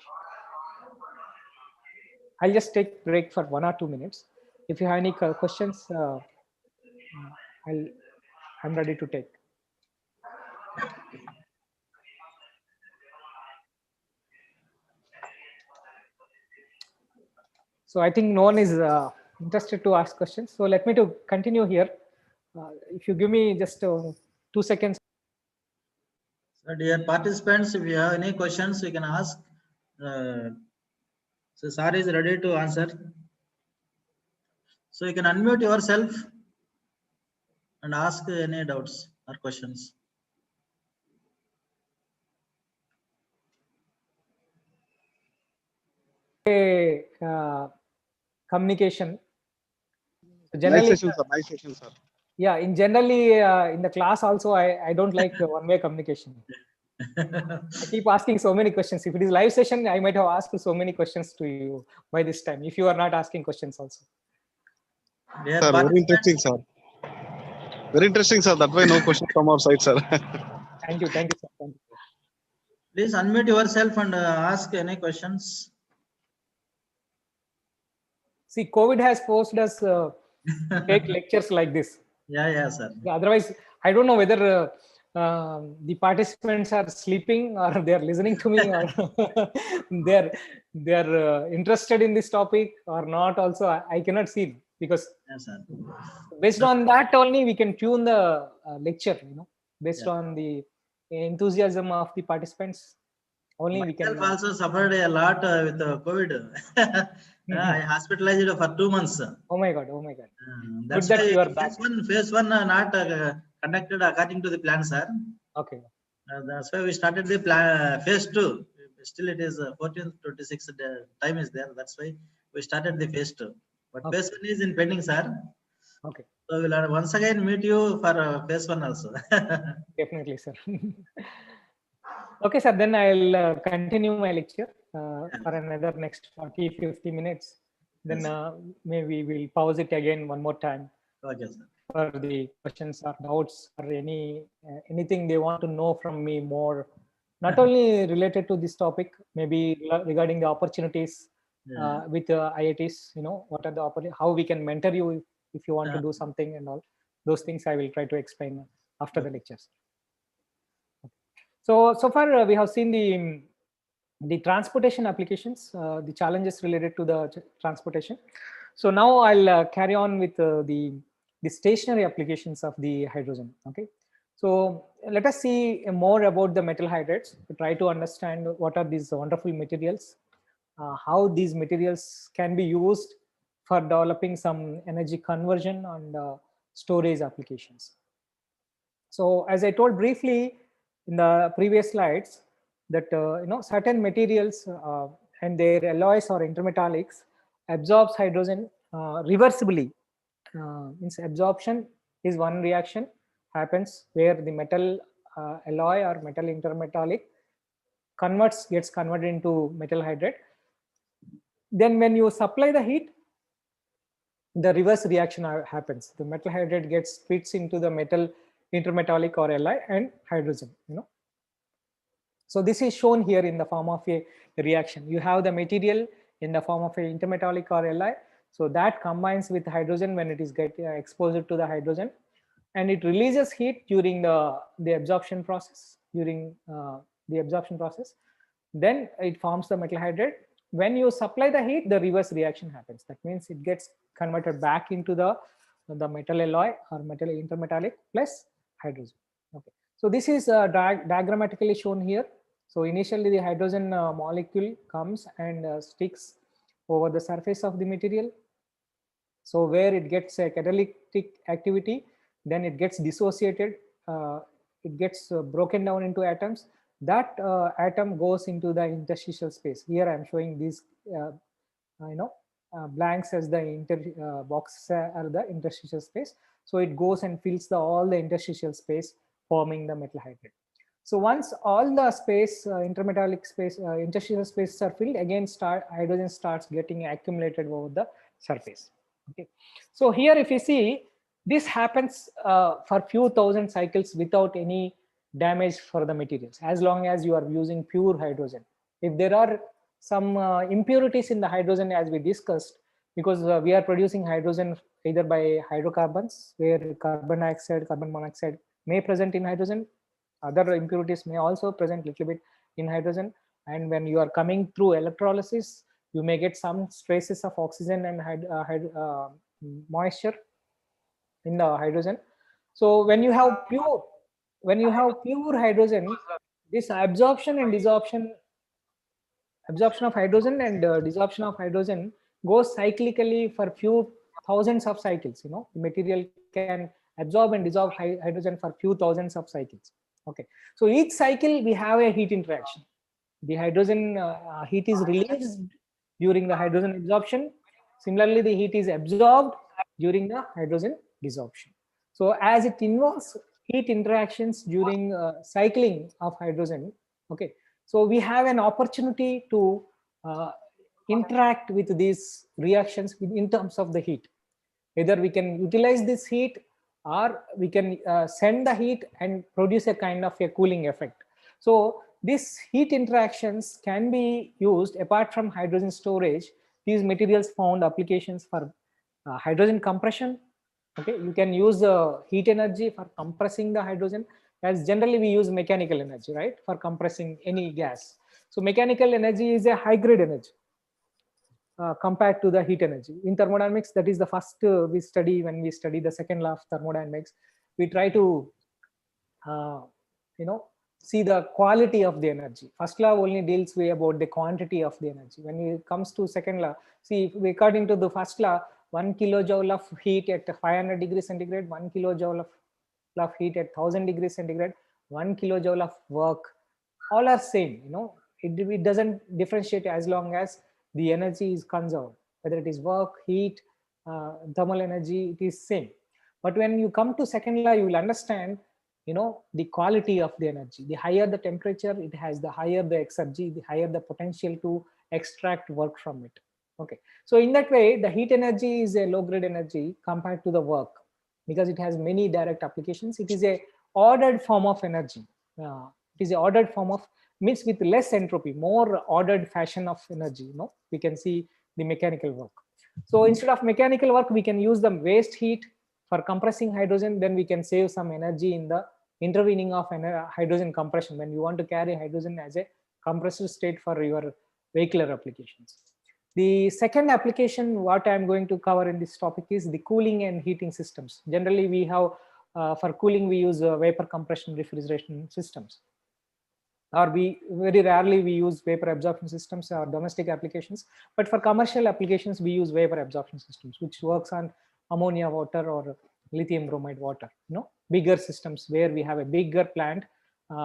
I'll just take break for 1 or 2 minutes. If you have any questions, I'm ready to take. So I think no one is interested to ask questions. So let me to continue here. If you give me just 2 seconds. So dear participants, if you have any questions, you can ask. So sir is ready to answer. So you can unmute yourself and ask any doubts or questions. Communication. Generally, nice session, sir. Yeah, in the class also, I don't like one-way communication. I keep asking so many questions. If it is live session, I might have asked so many questions to you by this time, if you are not asking questions also. Dear sir, very interesting, sir. Very interesting, sir. That way, no questions from our side, sir. Thank you, sir. Thank you. Please unmute yourself and ask any questions. See, COVID has forced us to take lectures like this. Yeah, sir. Otherwise, I don't know whether the participants are sleeping or they are listening to me or they're interested in this topic or not. Also, I cannot see because based on that only we can tune the lecture. Based on the enthusiasm of the participants. Only we can. Also suffered a lot with COVID. I hospitalized for 2 months. Oh my God! That's good why that you are back. Phase one not conducted according to the plan, sir. Okay. That's why we started the plan, phase 2. Still, it is 14th, 26th time is there. That's why we started the phase 2. But phase 1 is in pending, sir. Okay, So we'll once again meet you for phase 1 also. definitely, sir. Okay, sir. Then I'll continue my lecture for another next 40-50 minutes. Then Yes. maybe we'll pause it again one more time Okay, sir. for the questions or doubts or anything they want to know from me more, not only related to this topic, maybe regarding the opportunities Yeah. with IITs. What are the how we can mentor you if you want to do something and all those things. I will try to explain after the Okay. lectures. So far we have seen the transportation applications, the challenges related to the transportation. So now I'll carry on with the stationary applications of the hydrogen. Okay. So let us see more about the metal hydrates to try to understand what are these wonderful materials, how these materials can be used for developing some energy conversion and storage applications. So as I told briefly in the previous slides, that certain materials and their alloys or intermetallics absorbs hydrogen reversibly. Means absorption is one reaction happens where the metal alloy or metal intermetallic gets converted into metal hydride. Then when you supply the heat, the reverse reaction happens. The metal hydride gets splits into the metal intermetallic or alloy and hydrogen. So this is shown here in the form of a reaction. You have the material in the form of a intermetallic or Li. So that combines with hydrogen when it is exposed to the hydrogen, and it releases heat during the absorption process. During the absorption process, then it forms the metal hydride. When you supply the heat, the reverse reaction happens. That means it gets converted back into the metal alloy or metal intermetallic plus hydrogen. Okay. So this is diagrammatically shown here. So initially the hydrogen molecule comes and sticks over the surface of the material. So where it gets a catalytic activity, then it gets dissociated. It gets broken down into atoms. That atom goes into the interstitial space. Here I am showing these, blanks as the boxes are the interstitial space. So it goes and fills all the interstitial space, forming the metal hydride. So once all the space, intermetallic space, interstitial spaces are filled, again hydrogen starts getting accumulated over the surface. Okay. So here if you see, this happens for few thousand cycles without any damage for the materials, as long as you are using pure hydrogen. If there are some impurities in the hydrogen, as we discussed, because we are producing hydrogen either by hydrocarbons, where carbon dioxide, carbon monoxide may present in hydrogen. Other impurities may also present little bit in hydrogen. And when you are coming through electrolysis, you may get some traces of oxygen and moisture in the hydrogen. So when you have pure hydrogen, this absorption of hydrogen and desorption of hydrogen goes cyclically for few thousands of cycles. The material can absorb and dissolve hydrogen for few thousands of cycles. Okay. So each cycle we have a heat interaction. The hydrogen heat is released during the hydrogen absorption. Similarly, the heat is absorbed during the hydrogen desorption. So as it involves heat interactions during cycling of hydrogen, okay, so we have an opportunity to uh, interact with these reactions in terms of the heat. Either we can utilize this heat, or we can send the heat and produce a kind of a cooling effect. So these heat interactions can be used apart from hydrogen storage. These materials found applications for hydrogen compression. Okay, you can use heat energy for compressing the hydrogen, as generally we use mechanical energy, right, for compressing any gas. So mechanical energy is a high grade energy compared to the heat energy. In thermodynamics, that is the first we study when we study the second law of thermodynamics. We try to uh, you know see the quality of the energy. First law only deals with about the quantity of the energy. When it comes to second law, see, according to the first law, 1 kilojoule of heat at 500 degrees centigrade, 1 kilojoule of heat at 1000 degrees centigrade, 1 kilojoule of work, all are same. It doesn't differentiate as long as the energy is conserved, whether it is work, heat, thermal energy, it is same. But when you come to second law, you will understand, the quality of the energy. The higher the temperature it has, the higher the exergy, the higher the potential to extract work from it. Okay, so in that way, the heat energy is a low grade energy compared to the work, because it has many direct applications. It is a ordered form of energy. It is a ordered form of, means with less entropy, more ordered fashion of energy. We can see the mechanical work. So instead of mechanical work, we can use the waste heat for compressing hydrogen. Then we can save some energy in the intervening of hydrogen compression when you want to carry hydrogen as a compressed state for your vehicular applications. The second application what I'm going to cover in this topic is the cooling and heating systems. Generally, we have for cooling we use vapor compression refrigeration systems, or we very rarely we use vapor absorption systems or domestic applications. But for commercial applications, we use vapor absorption systems, which works on ammonia water or lithium bromide water. Bigger systems where we have a bigger plant.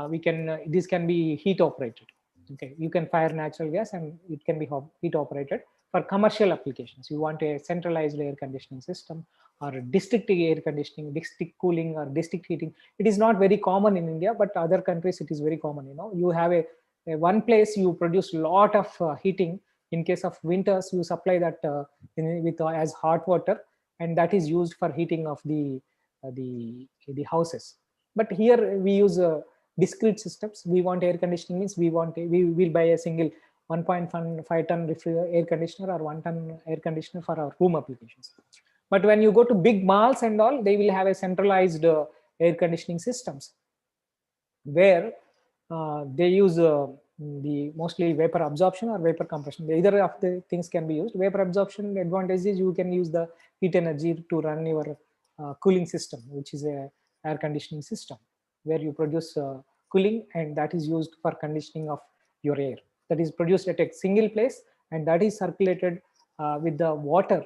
We can this can be heat operated. Okay, you can fire natural gas and it can be heat operated. For commercial applications, you want a centralized air conditioning system or a district air conditioning, district cooling, or district heating. It is not very common in India, but other countries it is very common. You have a one place you produce lot of heating. In case of winters, you supply that with as hot water, and that is used for heating of the houses. But here we use discrete systems. We want air conditioning, means we will buy a single 1.5 ton air conditioner or 1 ton air conditioner for our room applications. But when you go to big malls and all, they will have a centralized air conditioning systems where they use the mostly vapor absorption or vapor compression. Either of the things can be used. Vapor absorption advantage is you can use the heat energy to run your cooling system, which is a air conditioning system where you produce cooling, and that is used for conditioning of your air. That is produced at a single place, and that is circulated with the water,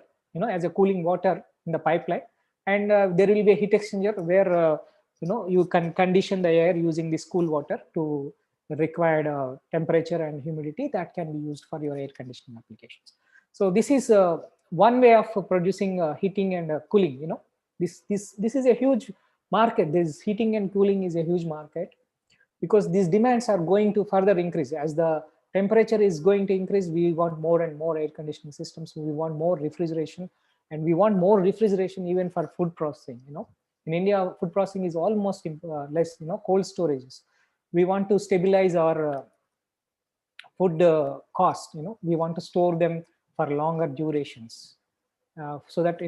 as a cooling water in the pipeline. And there will be a heat exchanger where you can condition the air using this cool water to the required temperature and humidity that can be used for your air conditioning applications. So this is one way of producing heating and cooling. This is a huge market. This heating and cooling is a huge market, because these demands are going to further increase as the temperature is going to increase. We want more and more air conditioning systems. We want more refrigeration, and we want more refrigeration even for food processing. In India, food processing is almost less. Cold storages. We want to stabilize our food cost. We want to store them for longer durations, so that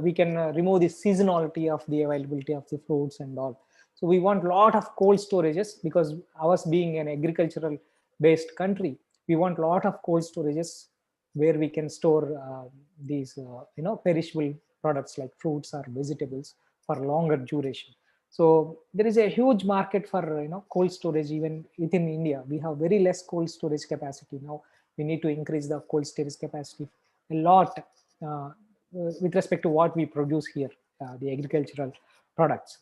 we can remove the seasonality of the availability of the fruits and all. So we want a lot of cold storages, because ours being an agricultural based country, we want a lot of cold storages where we can store these perishable products like fruits or vegetables for longer duration. So there is a huge market for cold storage. Even within India, we have very less cold storage capacity. Now we need to increase the cold storage capacity a lot with respect to what we produce here, the agricultural products.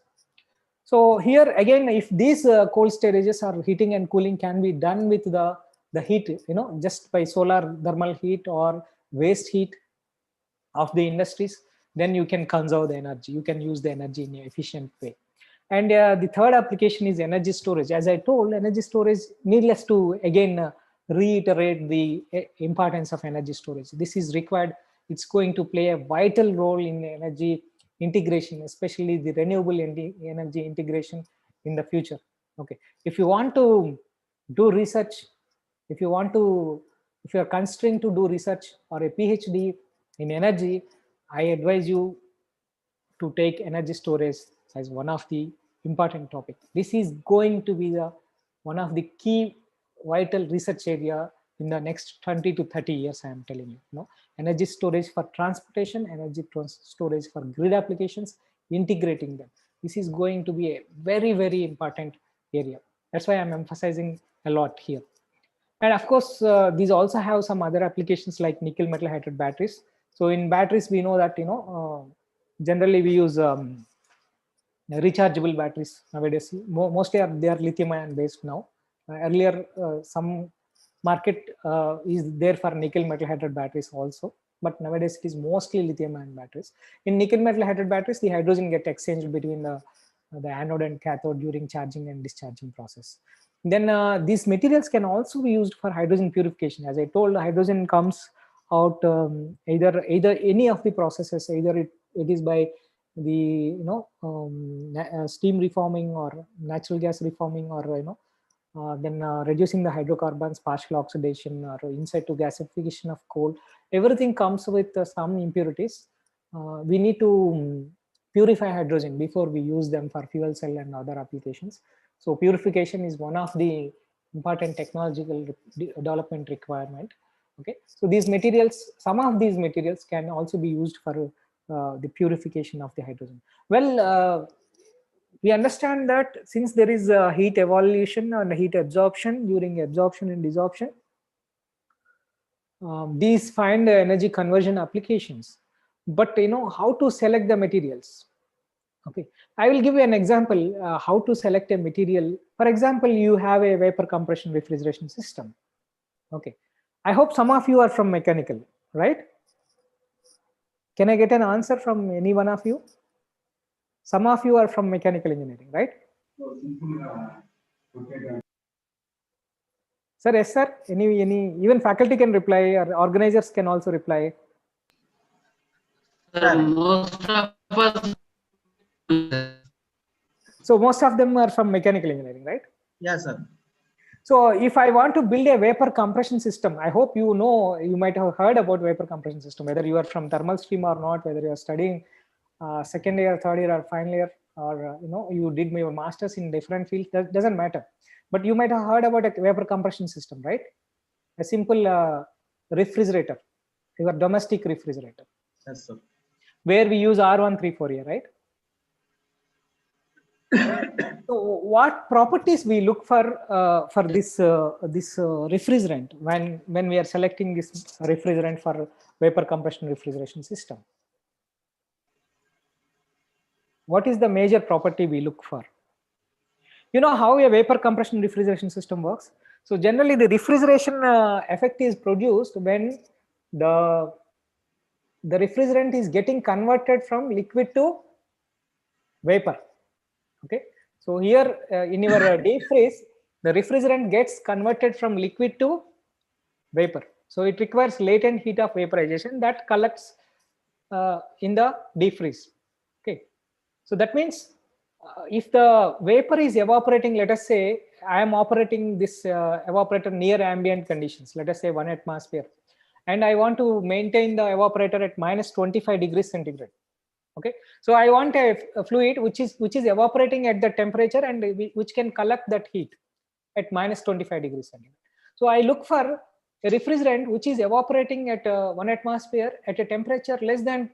So here again, if these cold storages or heating and cooling can be done with the heat, just by solar thermal heat or waste heat of the industries, then you can conserve the energy. You can use the energy in an efficient way. And the third application is energy storage. As I told, energy storage, needless to again reiterate the importance of energy storage. This is required. It's going to play a vital role in energy integration, especially the renewable energy integration in the future. Okay, if you want to do research, if you're constrained to do research or a PhD in energy, I advise you to take energy storage as one of the important topic. This is going to be one of the key vital research area in the next 20 to 30 years. I am telling you, energy storage for transportation, energy storage for grid applications, integrating them. This is going to be a very, very important area. That's why I'm emphasizing a lot here. And of course, these also have some other applications like nickel metal hydride batteries. So in batteries, we know that, generally we use rechargeable batteries nowadays. Mostly they are lithium ion based now. Earlier, some market is there for nickel metal hydride batteries also. but nowadays it is mostly lithium-ion batteries. In nickel metal hydride batteries, the hydrogen get exchanged between the anode and cathode during charging and discharging process. Then these materials can also be used for hydrogen purification. As I told, hydrogen comes out either any of the processes, either it is by the steam reforming or natural gas reforming, or then reducing the hydrocarbons, partial oxidation, or in situ gasification of coal. Everything comes with some impurities. We need to purify hydrogen before we use them for fuel cell and other applications. So purification is one of the important technological development requirement. Okay, so these materials, some of these materials can also be used for the purification of the hydrogen. Well, we understand that since there is a heat evolution and heat absorption during absorption and desorption, these find energy conversion applications. But how to select the materials? Okay, I will give you an example how to select a material. For example, you have a vapor compression refrigeration system. Okay, I hope some of you are from mechanical, right? Can I get an answer from any one of you? Some of you are from mechanical engineering, right? Sir, yes, sir. Any even faculty can reply, or organizers can also reply. Most of us. So most of them are from mechanical engineering, right? Yes, sir. So if I want to build a vapor compression system, I hope you might have heard about vapor compression system, whether you are from thermal stream or not, whether you are studying second year, third year, or final year, or you did your masters in different fields. That doesn't matter. But you might have heard about a vapor compression system, right? A simple refrigerator, your domestic refrigerator. Yes, sir. Where we use R134A, right? So what properties we look for this refrigerant when we are selecting this refrigerant for vapor compression refrigeration system? What is the major property we look for? You know how a vapor compression refrigeration system works? So generally the refrigeration effect is produced when the refrigerant is getting converted from liquid to vapor. Okay, so here in your deep freeze, the refrigerant gets converted from liquid to vapor. So it requires latent heat of vaporization that collects in the deep freeze. Okay, so that means if the vapor is evaporating, let us say I am operating this evaporator near ambient conditions, let us say 1 atmosphere, and I want to maintain the evaporator at minus 25 degrees centigrade. Okay, so I want a fluid which is evaporating at the temperature and which can collect that heat at minus 25 degrees centigrade. So I look for a refrigerant which is evaporating at 1 atmosphere at a temperature less than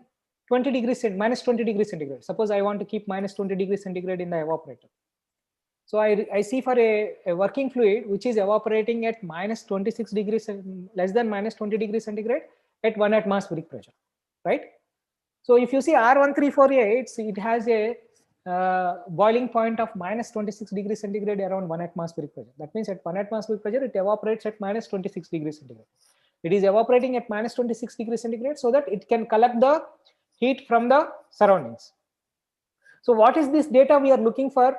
20 degrees minus 20 degrees centigrade. Suppose I want to keep minus 20 degrees centigrade in the evaporator. So I see for a working fluid which is evaporating at minus 26 degrees, less than minus 20 degrees centigrade at 1 atmospheric pressure, right? So if you see R134A, it has a boiling point of minus 26 degrees centigrade around 1 atmospheric pressure. That means at 1 atmospheric pressure, it evaporates at minus 26 degrees centigrade. It is evaporating at minus 26 degrees centigrade so that it can collect the heat from the surroundings. So what is this data we are looking for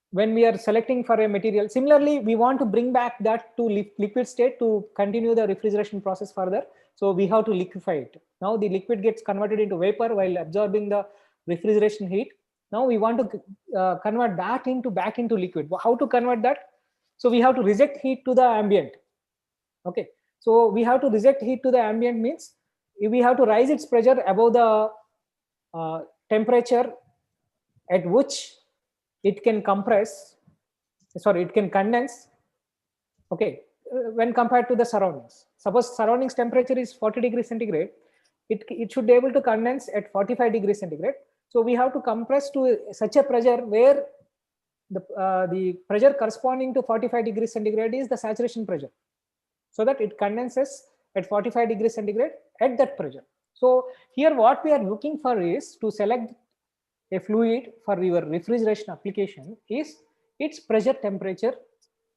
when we are selecting for a material? Similarly, we want to bring back that to liquid state to continue the refrigeration process further. So we have to liquefy it. Now the liquid gets converted into vapor while absorbing the refrigeration heat. Now we want to convert that back into liquid. How to convert that? So we have to reject heat to the ambient. Okay, so we have to reject heat to the ambient means we have to raise its pressure above the temperature at which it can compress, sorry, it can condense, okay, when compared to the surroundings. Suppose surroundings temperature is 40 degrees centigrade, it should be able to condense at 45 degrees centigrade. So we have to compress to such a pressure where the pressure corresponding to 45 degrees centigrade is the saturation pressure, so that it condenses at 45 degrees centigrade at that pressure. So here what we are looking for is to select a fluid for your refrigeration application is its pressure temperature,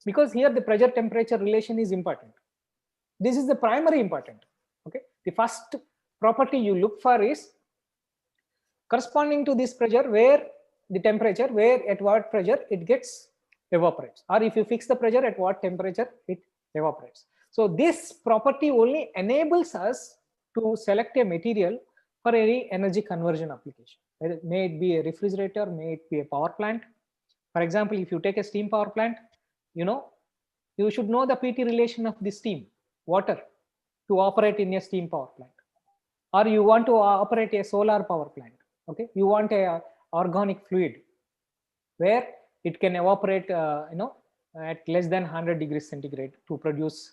because here the pressure temperature relation is important. This is the primary important. Okay, the first property you look for is corresponding to this pressure, where the temperature, where at what pressure it gets evaporates, or if you fix the pressure at what temperature it evaporates. So this property only enables us to select a material for any energy conversion application. May it be a refrigerator, may it be a power plant. For example, if you take a steam power plant, you should know the PT relation of the steam, water, to operate in a steam power plant. Or you want to operate a solar power plant. Okay, you want a organic fluid where it can evaporate, at less than 100 degrees centigrade to produce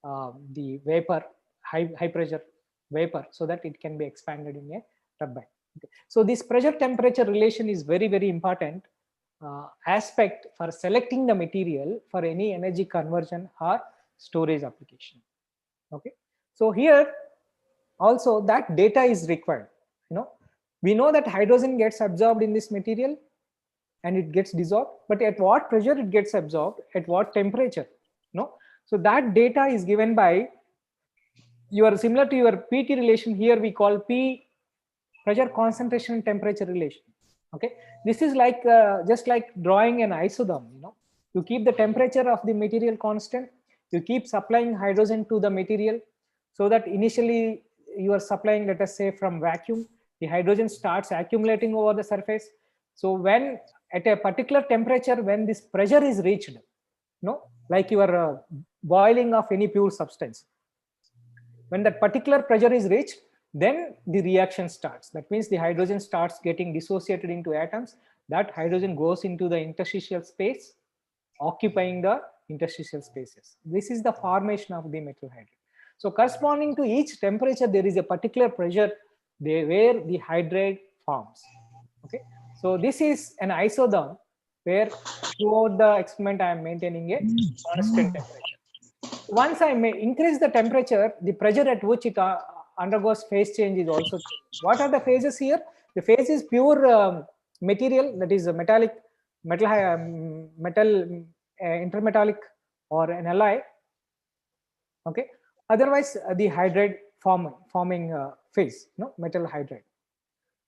the vapor, high pressure vapor, so that it can be expanded in a turbine. Okay. So this pressure temperature relation is very, very important aspect for selecting the material for any energy conversion or storage application. Okay, so here also that data is required. We know that hydrogen gets absorbed in this material and it gets dissolved, but at what pressure it gets absorbed, at what temperature. So that data is given by similar to your PT relation. Here we call P pressure concentration and temperature relation. Okay, this is like just like drawing an isotherm. You keep the temperature of the material constant, you keep supplying hydrogen to the material, so that initially you are supplying, let us say, from vacuum, the hydrogen starts accumulating over the surface. So when at a particular temperature, when this pressure is reached, like you are boiling of any pure substance, when that particular pressure is reached, then the reaction starts. That means the hydrogen starts getting dissociated into atoms. That hydrogen goes into the interstitial space, occupying the interstitial spaces. This is the formation of the metal hydrate. So corresponding to each temperature, there is a particular pressure where the hydrate forms. Okay, so this is an isotherm where throughout the experiment I am maintaining a constant temperature. Once I may increase the temperature, the pressure at which it undergoes phase change is also changed. What are the phases here? The phase is pure material, that is a metal intermetallic or an alloy. Okay, otherwise the hydrate forming phase, metal hydrate.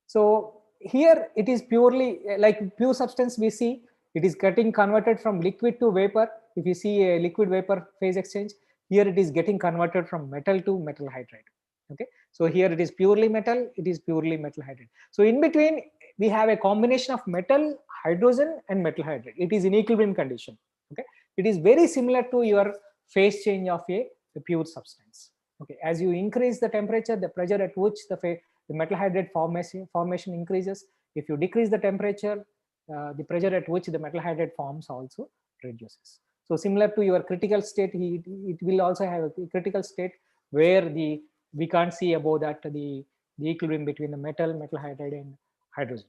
So here it is purely like pure substance. We see it is getting converted from liquid to vapor. If you see a liquid vapor phase exchange, here it is getting converted from metal to metal hydride. Okay, so here it is purely metal, it is purely metal hydride. So in between we have a combination of metal, hydrogen and metal hydride. It is in equilibrium condition. Okay, it is very similar to your phase change of a pure substance. Okay, as you increase the temperature, the pressure at which the metal hydride formation increases. If you decrease the temperature, the pressure at which the metal hydride forms also reduces. So similar to your critical state, it will also have a critical state where we can't see above that the equilibrium between the metal hydride and hydrogen.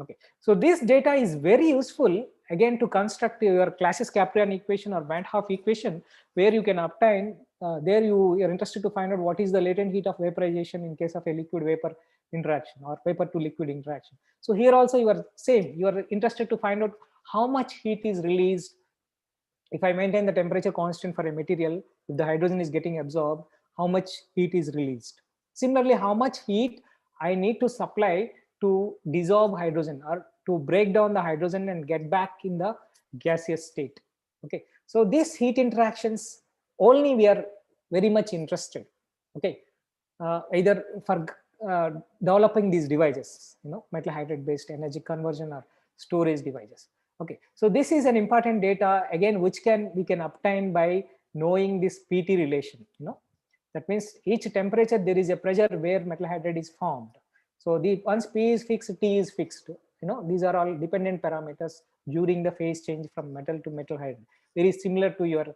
Okay, so this data is very useful again to construct your Clausius-Caprian equation or Van 't Hoff equation, where you can obtain there you are interested to find out what is the latent heat of vaporization in case of a liquid vapor interaction or vapor to liquid interaction. So here also you are interested to find out how much heat is released if I maintain the temperature constant for a material. If the hydrogen is getting absorbed, how much heat is released. Similarly, how much heat I need to supply to dissolve hydrogen or to break down the hydrogen and get back in the gaseous state. Okay, so these heat interactions only we are very much interested. Okay, either for developing these devices, metal hydride based energy conversion or storage devices. Okay, so this is an important data again which we can obtain by knowing this PT relation. That means each temperature there is a pressure where metal hydride is formed. So once P is fixed, T is fixed. These are all dependent parameters during the phase change from metal to metal hydride. Very similar to your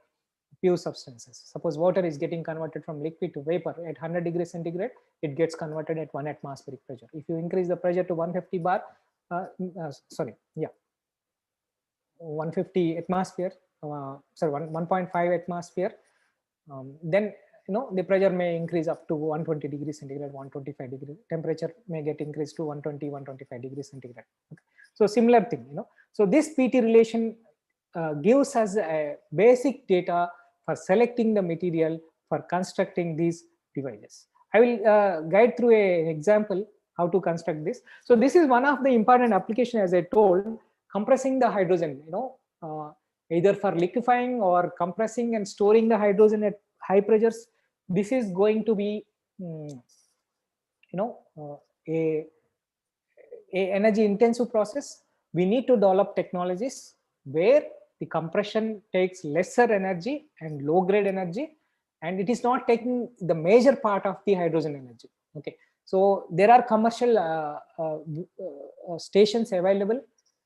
pure substances. Suppose water is getting converted from liquid to vapor at 100 degrees centigrade, it gets converted at 1 atmospheric pressure. If you increase the pressure to 150 bar, 150 atmosphere, 1.5 atmosphere, then the pressure may increase up to 120 degrees centigrade, 125 degrees. Temperature may get increased to 120, 125 degrees centigrade. Okay. So similar thing, So this PT relation gives us a basic data for selecting the material for constructing these devices. I will guide through an example how to construct this. So this is one of the important application, as I told, compressing the hydrogen, either for liquefying or compressing and storing the hydrogen at high pressures. This is going to be, a energy intensive process. We need to develop technologies where the compression takes lesser energy and low grade energy, and it is not taking the major part of the hydrogen energy. Okay, so there are commercial stations available.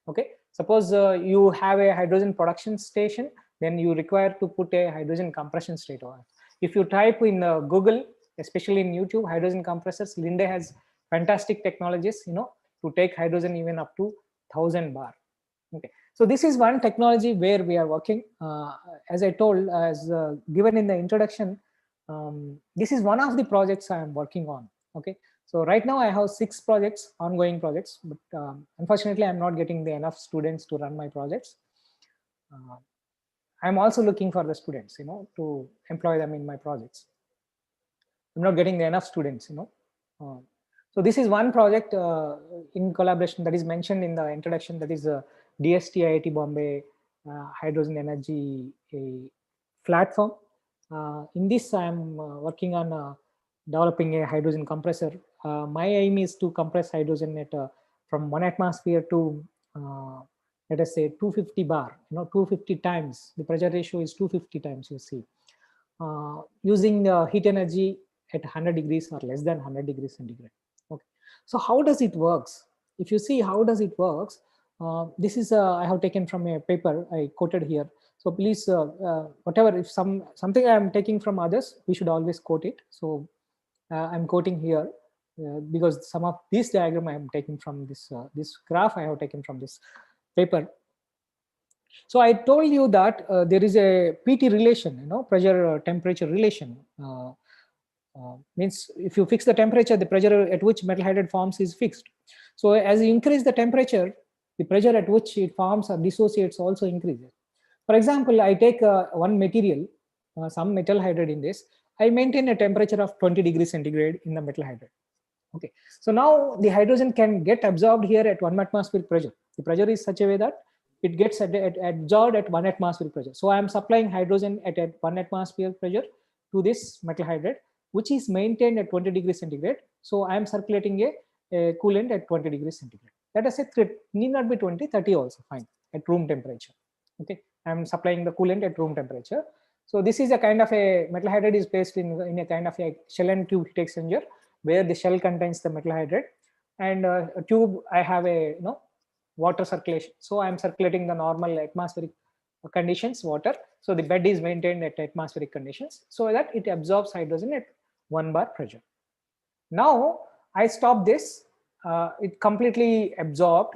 Okay, suppose you have a hydrogen production station, then you require to put a hydrogen compression state on it. If you type in Google, especially in YouTube, hydrogen compressors, Linde has fantastic technologies, to take hydrogen even up to 1000 bar. Okay, so this is one technology where we are working. As I told, as given in the introduction, this is one of the projects I am working on. Okay, so right now I have 6 projects, ongoing projects, but unfortunately I'm not getting the enough students to run my projects. I'm also looking for the students, to employ them in my projects. I'm not getting enough students, so this is one project in collaboration that is mentioned in the introduction, that is DST IIT Bombay hydrogen energy platform. In this, I am working on developing a hydrogen compressor. My aim is to compress hydrogen at from 1 atmosphere to let us say 250 bar, 250 times. The pressure ratio is 250 times, you see, using heat energy at 100 degrees or less than 100 degrees centigrade. Okay, so how does it works? If you see how does it works, this is I have taken from a paper I quoted here. So please, whatever, if something I am taking from others, we should always quote it. So I'm quoting here because some of this diagram I am taking from this this graph I have taken from this paper. So I told you that there is a PT relation, pressure temperature relation. Means if you fix the temperature, the pressure at which metal hydride forms is fixed. So as you increase the temperature, the pressure at which it forms or dissociates also increases. For example, I take one material, some metal hydride in this. I maintain a temperature of 20 degrees centigrade in the metal hydride. Okay, so now the hydrogen can get absorbed here at 1 atmospheric pressure. The pressure is such a way that it gets absorbed at 1 atmospheric pressure. So I am supplying hydrogen at 1 atmospheric pressure to this metal hydride, which is maintained at 20 degrees centigrade. So I am circulating a coolant at 20 degrees centigrade. Let us say it need not be 20, 30 also fine at room temperature. Okay, I am supplying the coolant at room temperature. So this is a kind of a metal hydride is placed in a kind of a shell and tube heat exchanger, where the shell contains the metal hydride, and a tube I have a water circulation. So I am circulating the normal atmospheric conditions, water. So the bed is maintained at atmospheric conditions so that it absorbs hydrogen at 1 bar pressure. Now I stop this, it completely absorbed.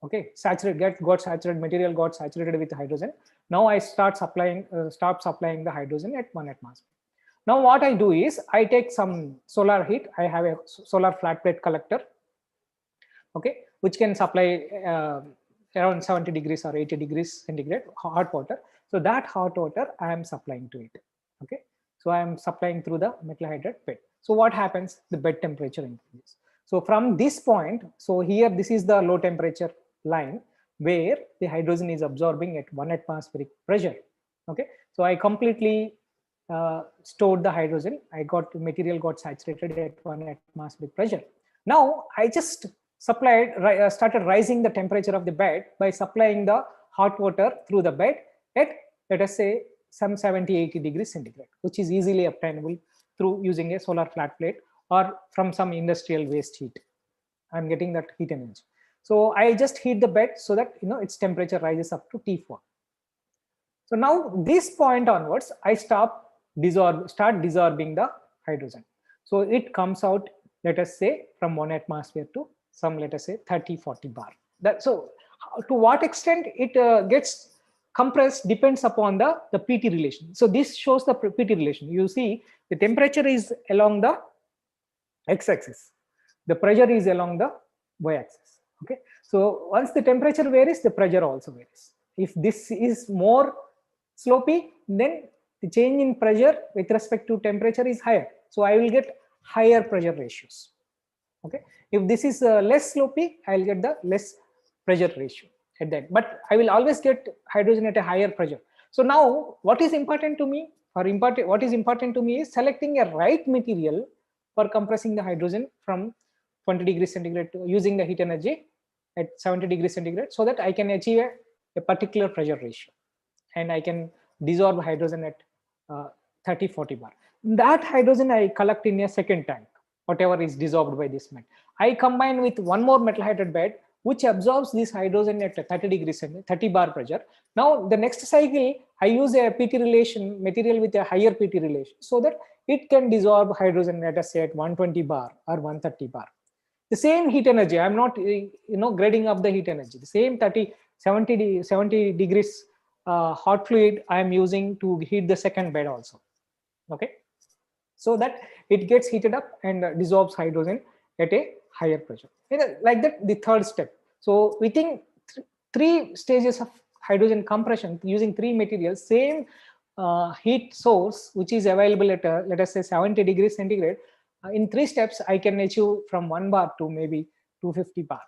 Okay, got saturated, material got saturated with hydrogen. Now I stop supplying the hydrogen at 1 atmosphere. Now what I do is I take some solar heat. I have a solar flat plate collector, okay, which can supply around 70 degrees or 80 degrees centigrade hot water. So that hot water I am supplying to it. Okay, so I am supplying through the metal hydride bed. So what happens? The bed temperature increases. So from this point, so here this is the low temperature line where the hydrogen is absorbing at 1 atmospheric pressure. Okay, so I completely stored the hydrogen. Material got saturated at 1 atmospheric pressure. Now I just started rising the temperature of the bed by supplying the hot water through the bed at, let us say, some 70-80 degrees centigrade, which is easily obtainable through using a solar flat plate or from some industrial waste heat. I'm getting that heat energy. So I just heat the bed so that its temperature rises up to T4. So now this point onwards, I start desorbing the hydrogen. So it comes out, let us say, from 1 atmosphere to some, let us say, 30-40 bar. So to what extent it gets compressed depends upon the PT relation. So this shows the PT relation. You see the temperature is along the x-axis, the pressure is along the y-axis. Okay, so once the temperature varies, the pressure also varies. If this is more slopy, then the change in pressure with respect to temperature is higher. So I will get higher pressure ratios. Okay, if this is less slopey, I'll get the less pressure ratio at that, but I will always get hydrogen at a higher pressure. So now what is important to me, what is important to me is selecting a right material for compressing the hydrogen from 20 degrees centigrade to using the heat energy at 70 degrees centigrade, so that I can achieve a particular pressure ratio and I can dissolve hydrogen at 30-40 bar. That hydrogen I collect in a second tank, whatever is dissolved by this met. I combine with one more metal hydride bed which absorbs this hydrogen at 30 degrees and 30 bar pressure. Now the next cycle I use a PT relation material with a higher PT relation so that it can dissolve hydrogen, let us say, at 120 bar or 130 bar. The same heat energy, I'm not grading up the heat energy. The same 70 degrees hot fluid I am using to heat the second bed also. Okay, so that it gets heated up and dissolves hydrogen at a higher pressure. Like that, the third step. So within three stages of hydrogen compression using three materials, same heat source which is available at let us say 70 degrees centigrade, in three steps I can achieve from 1 bar to maybe 250 bar.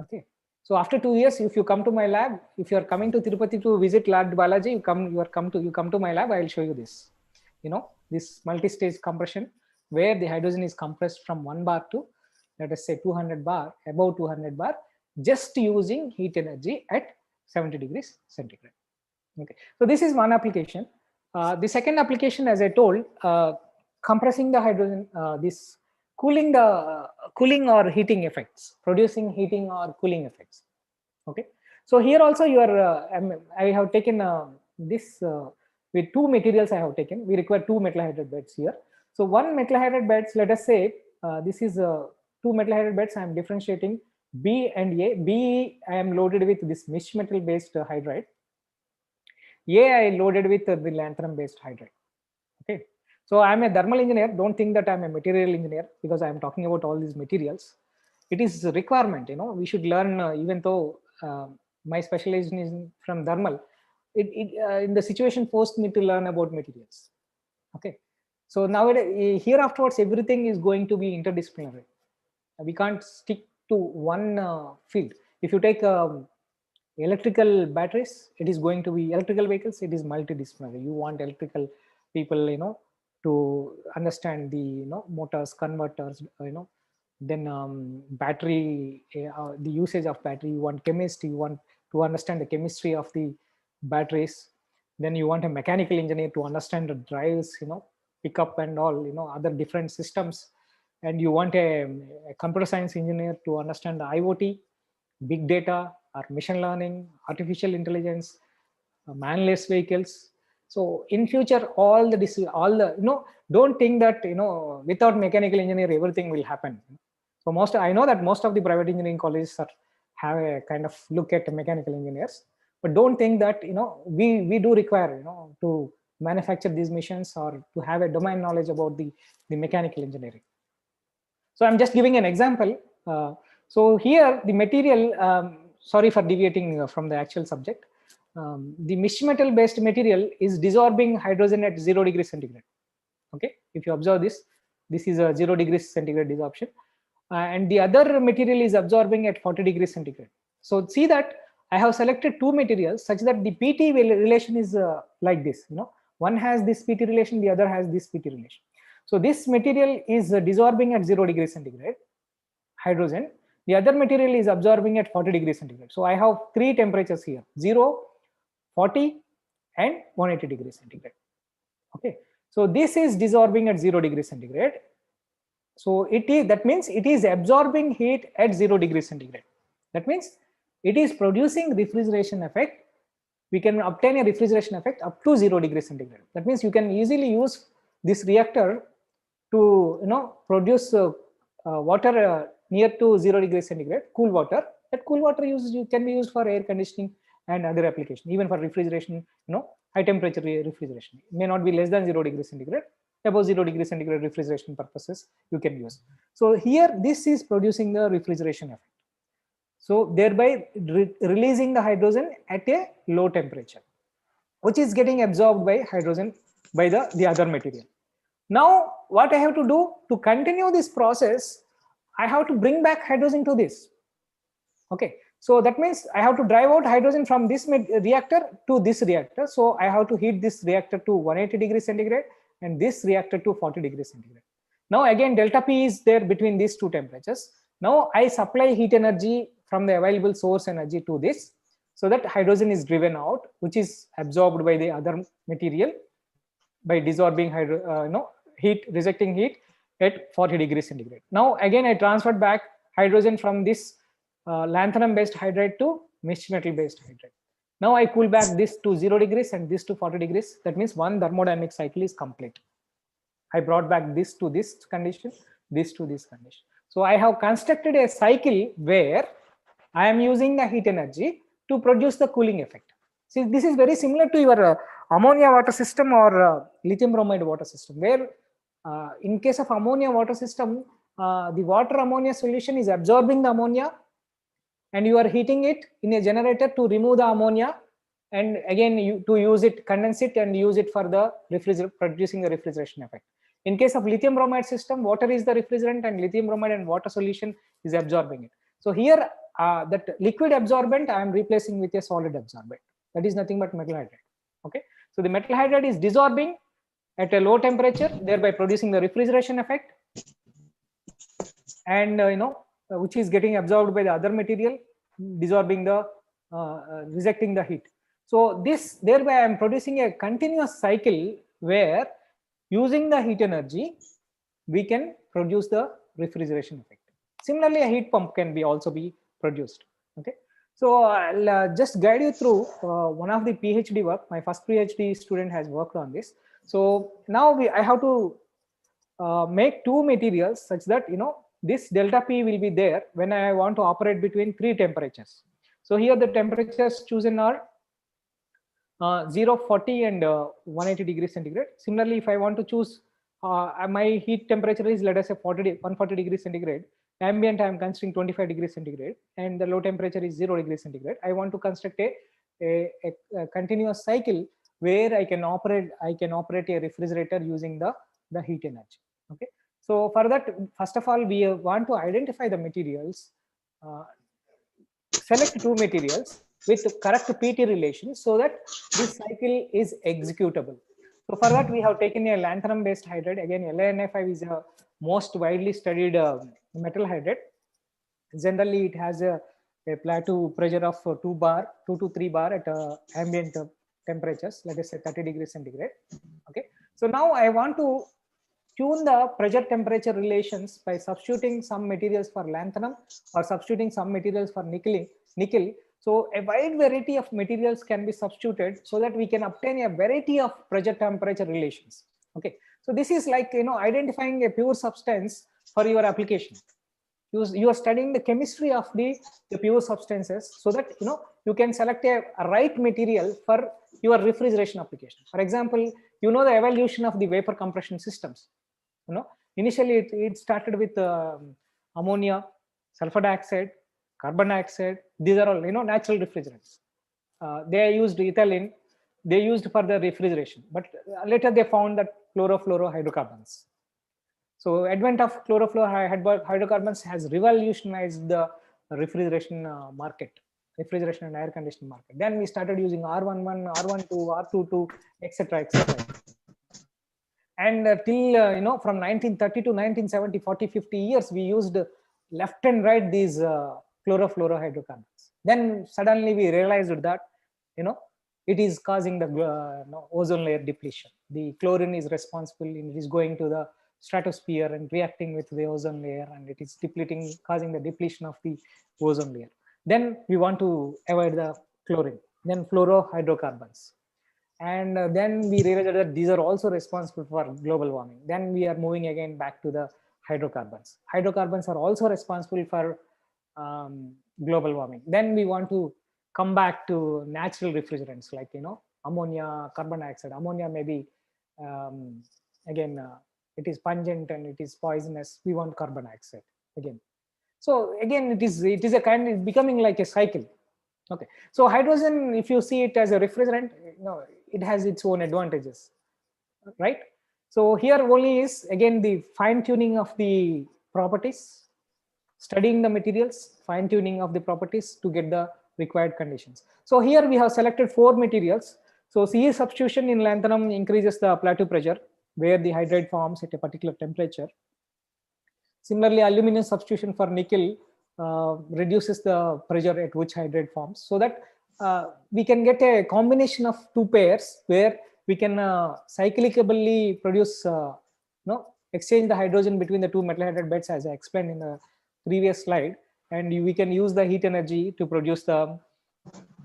Okay, so after 2 years, if you come to my lab, if you are coming to Tirupati to visit Lab Balaji, you come to my lab, I will show you this. This multi-stage compression where the hydrogen is compressed from 1 bar to, let us say, 200 bar, above 200 bar, just using heat energy at 70 degrees centigrade. Okay, so this is one application. The second application, as I told, compressing the hydrogen, this cooling or heating effects, producing heating or cooling effects. Okay, so here also you are I have taken this with two materials I have taken. We require two metal hydride beds here. So one metal hydride beds, let us say this is two metal hydride beds. I am differentiating B and A. B I am loaded with this mish metal based hydride. A I loaded with the lanthanum based hydride. Okay, so I am a thermal engineer. Don't think that I am a material engineer because I am talking about all these materials. It is a requirement, we should learn, even though my specialization is from thermal, in the situation forced me to learn about materials. Okay, so nowadays, here afterwards, everything is going to be interdisciplinary. We can't stick to one field. If you take electrical batteries, it is going to be electrical vehicles, it is multidisciplinary. You want electrical people, to understand the motors, converters, then battery, the usage of battery. You want chemistry, you want to understand the chemistry of the batteries. Then you want a mechanical engineer to understand the drives, pickup and all, other different systems. And you want a computer science engineer to understand the IoT, big data, or machine learning, artificial intelligence, manless vehicles. So in future, don't think that without mechanical engineer everything will happen. So I know that most of the private engineering colleges have a kind of look at mechanical engineers, but don't think that we do require to manufacture these machines or to have a domain knowledge about the mechanical engineering. So I'm just giving an example. So here the material, sorry for deviating from the actual subject. The mish metal based material is desorbing hydrogen at 0 degrees centigrade. Okay, if you observe this is a 0 degrees centigrade desorption, and the other material is absorbing at 40 degrees centigrade. So see that I have selected two materials such that the PT relation is like this. One has this PT relation, the other has this PT relation. So this material is desorbing at 0 degrees centigrade hydrogen. The other material is absorbing at 40 degrees centigrade. So I have three temperatures here: 0, 40, and 180 degrees centigrade. Okay, so this is desorbing at 0 degrees centigrade. So that means it is absorbing heat at 0 degrees centigrade. That means it is producing refrigeration effect. We can obtain a refrigeration effect up to 0 degrees centigrade. That means you can easily use this reactor to produce water near to 0 degrees centigrade, cool water. That cool water can be used for air conditioning and other application, even for refrigeration, high temperature refrigeration. It may not be less than 0 degrees centigrade. Above 0 degrees centigrade refrigeration purposes you can use. So here this is producing the refrigeration effect. So thereby releasing the hydrogen at a low temperature, which is getting absorbed by hydrogen by the other material. Now what I have to do to continue this process, I have to bring back hydrogen to this. Okay, so that means I have to drive out hydrogen from this reactor to this reactor. So I have to heat this reactor to 180 degrees centigrade and this reactor to 40 degrees centigrade. Now again delta P is there between these two temperatures. Now I supply heat energy from the available source energy to this, so that hydrogen is driven out, which is absorbed by the other material by desorbing heat, rejecting heat at 40 degrees centigrade. Now again I transferred back hydrogen from this lanthanum based hydride to mesh metal based hydride. Now I cool back this to 0 degrees and this to 40 degrees. That means one thermodynamic cycle is complete. I brought back this to this condition, this to this condition. So I have constructed a cycle where I am using the heat energy to produce the cooling effect. See, this is very similar to your ammonia water system or lithium bromide water system, where in case of ammonia water system, the water ammonia solution is absorbing the ammonia and you are heating it in a generator to remove the ammonia, and again to use it, condense it and use it for the producing the refrigeration effect. In case of lithium bromide system, water is the refrigerant and lithium bromide and water solution is absorbing it. So here that liquid absorbent I am replacing with a solid absorbent. That is nothing but metal hydride. Okay, so the metal hydride is desorbing at a low temperature, thereby producing the refrigeration effect, and which is getting absorbed by the other material, desorbing the rejecting the heat. So this thereby I am producing a continuous cycle where using the heat energy we can produce the refrigeration effect. Similarly, a heat pump can be also be produced. Okay, so I'll just guide you through one of the PhD work. My first PhD student has worked on this. So now I have to make two materials such that this delta P will be there when I want to operate between three temperatures. So here the temperatures chosen are 0, 40 and 180 degrees centigrade. Similarly, if I want to choose my heat temperature is, let us say, 140 degrees centigrade. Ambient I am considering 25 degrees centigrade and the low temperature is 0 degrees centigrade. I want to construct a continuous cycle where I can operate a refrigerator using the heat energy. Okay, so for that, first of all, we want to identify the materials, select two materials with correct PT relations so that this cycle is executable. So for that, we have taken a lanthanum based hydride. Again, LaNi5 is a most widely studied metal hydride. Generally, it has a plateau pressure of 2 to 3 bar at ambient temperatures, let us say 30 degrees centigrade. Okay, so now I want to tune the pressure temperature relations by substituting some materials for lanthanum or substituting some materials for nickel. So a wide variety of materials can be substituted so that we can obtain a variety of pressure temperature relations. Okay, so this is like identifying a pure substance for your application. You are studying the chemistry of the pure substances so that you can select a right material for your refrigeration application. For example, the evolution of the vapor compression systems. Initially it started with ammonia, sulfur dioxide, carbon dioxide. These are all natural refrigerants. They used ethylene, they used for the refrigeration, but later they found that chlorofluorohydrocarbons. So advent of chlorofluorohydrocarbons has revolutionized the refrigeration market, refrigeration and air conditioning market. Then we started using R11, R12, R22, etc., etc. And till from 1930 to 1970, 40, 50 years, we used left and right these chlorofluorohydrocarbons. Then suddenly we realized that it is causing the ozone layer depletion. The chlorine is responsible, it is going to the stratosphere and reacting with the ozone layer, and it is depleting, causing the depletion of the ozone layer. Then we want to avoid the chlorine, then fluorohydrocarbons. And then we realized that these are also responsible for global warming. Then we are moving again back to the hydrocarbons. Hydrocarbons are also responsible for global warming. Then we want to come back to natural refrigerants like ammonia, carbon dioxide. Ammonia may be it is pungent and it is poisonous. We want carbon dioxide again. So again, it is it's becoming like a cycle. Okay, so hydrogen, if you see it as a refrigerant, it has its own advantages, right? So here only is again the fine tuning of the properties, studying the materials, fine tuning of the properties to get the required conditions. So here we have selected 4 materials. So CE substitution in lanthanum increases the plateau pressure where the hydride forms at a particular temperature. Similarly, aluminum substitution for nickel reduces the pressure at which hydride forms, so that we can get a combination of 2 pairs where we can cyclically produce, exchange the hydrogen between the 2 metal hydride beds, as I explained in the previous slide, and we can use the heat energy to produce the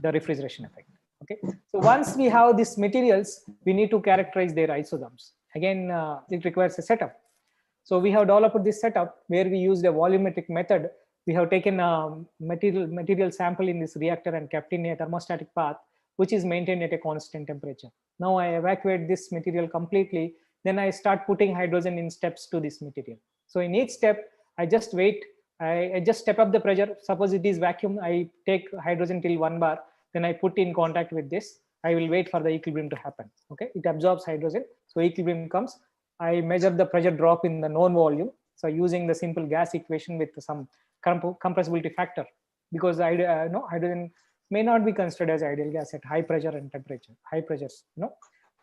refrigeration effect. Okay, so once we have these materials, we need to characterize their isotherms. Again, it requires a setup. So we have developed this setup where we used a volumetric method. We have taken a material sample in this reactor and kept in a thermostatic path, which is maintained at a constant temperature. Now I evacuate this material completely. Then I start putting hydrogen in steps to this material. So in each step, I just wait. I just step up the pressure. Suppose it is vacuum, I take hydrogen till 1 bar. Then I put in contact with this. I will wait for the equilibrium to happen. Okay, it absorbs hydrogen. So equilibrium comes. I measure the pressure drop in the known volume. So using the simple gas equation with some compressibility factor, because hydrogen may not be considered as ideal gas at high pressure and temperature, high pressures.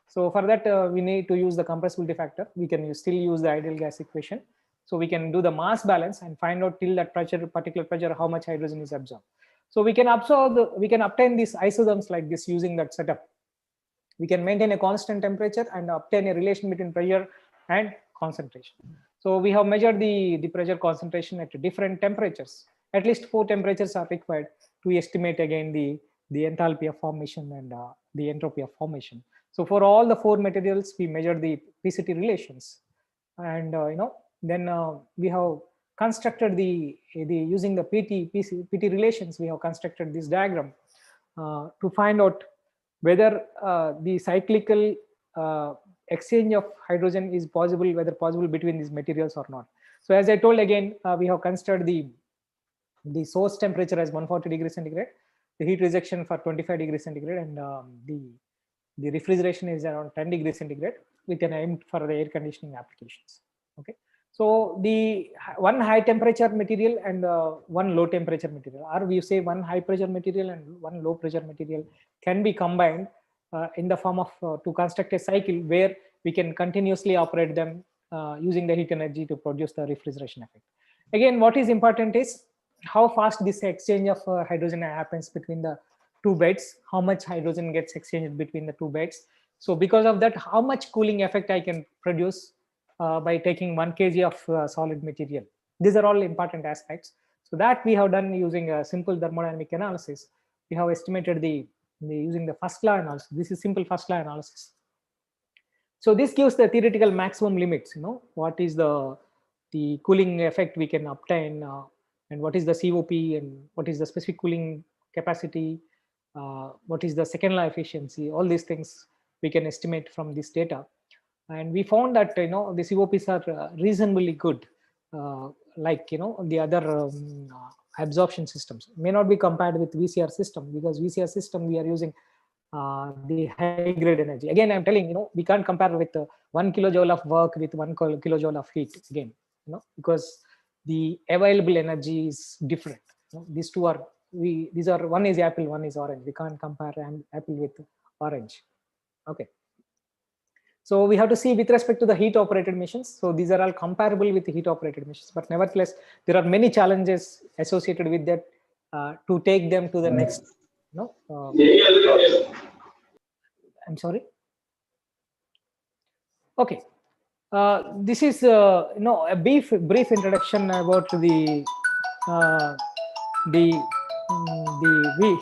So for that, we need to use the compressibility factor. We can still use the ideal gas equation. So we can do the mass balance and find out till that particular pressure, how much hydrogen is absorbed. So we can obtain these isotherms like this using that setup. We can maintain a constant temperature and obtain a relation between pressure and concentration. So we have measured the pressure concentration at different temperatures. At least 4 temperatures are required to estimate again the enthalpy of formation and the entropy of formation. So for all the 4 materials, we measure the PCT relations, and then we have constructed using the PT relations. We have constructed this diagram to find out whether the cyclical exchange of hydrogen is possible, whether possible between these materials or not. So as I told again, we have considered the source temperature as 140 degrees centigrade, the heat rejection for 25 degrees centigrade, and the refrigeration is around 10 degrees centigrade with an aim for the air conditioning applications. Okay, so the one high temperature material and one low temperature material, or we say one high pressure material and one low pressure material, can be combined in the form of to construct a cycle where we can continuously operate them using the heat energy to produce the refrigeration effect. Again, what is important is how fast this exchange of hydrogen happens between the 2 beds, how much hydrogen gets exchanged between the 2 beds. So because of that, how much cooling effect I can produce by taking 1 kg of solid material. These are all important aspects. So that we have done using a simple thermodynamic analysis. We have estimated using the first law analysis. This is simple first law analysis. So this gives the theoretical maximum limits. What is the cooling effect we can obtain, and what is the COP, and what is the specific cooling capacity, what is the second law efficiency. All these things we can estimate from this data, and we found that the COPs are reasonably good, like the other absorption systems. May not be compared with VCR system, because VCR system we are using the high grade energy. Again, I'm telling we can't compare with 1 kilojoule of work with 1 kilojoule of heat again, because the available energy is different. These two are one is apple, one is orange. We can't compare apple with orange. Okay, so we have to see with respect to the heat operated machines. So these are all comparable with the heat operated machines, but nevertheless there are many challenges associated with that to take them to the next I'm sorry. Okay, this is a brief introduction about the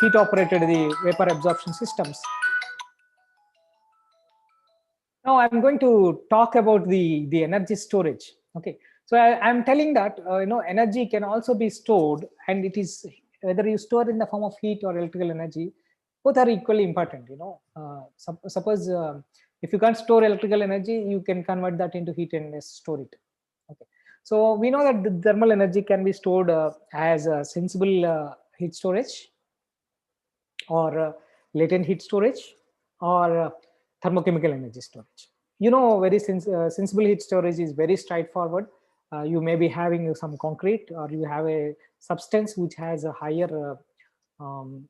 heat operated vapor absorption systems. Now I'm going to talk about the energy storage. Okay, so I'm telling that energy can also be stored, and it is whether you store in the form of heat or electrical energy, both are equally important. Suppose if you can't store electrical energy, you can convert that into heat and store it. Okay, so we know that the thermal energy can be stored as a sensible heat storage, or latent heat storage, or thermochemical energy storage. very sensible heat storage is very straightforward. You may be having some concrete, or you have a substance which has a higher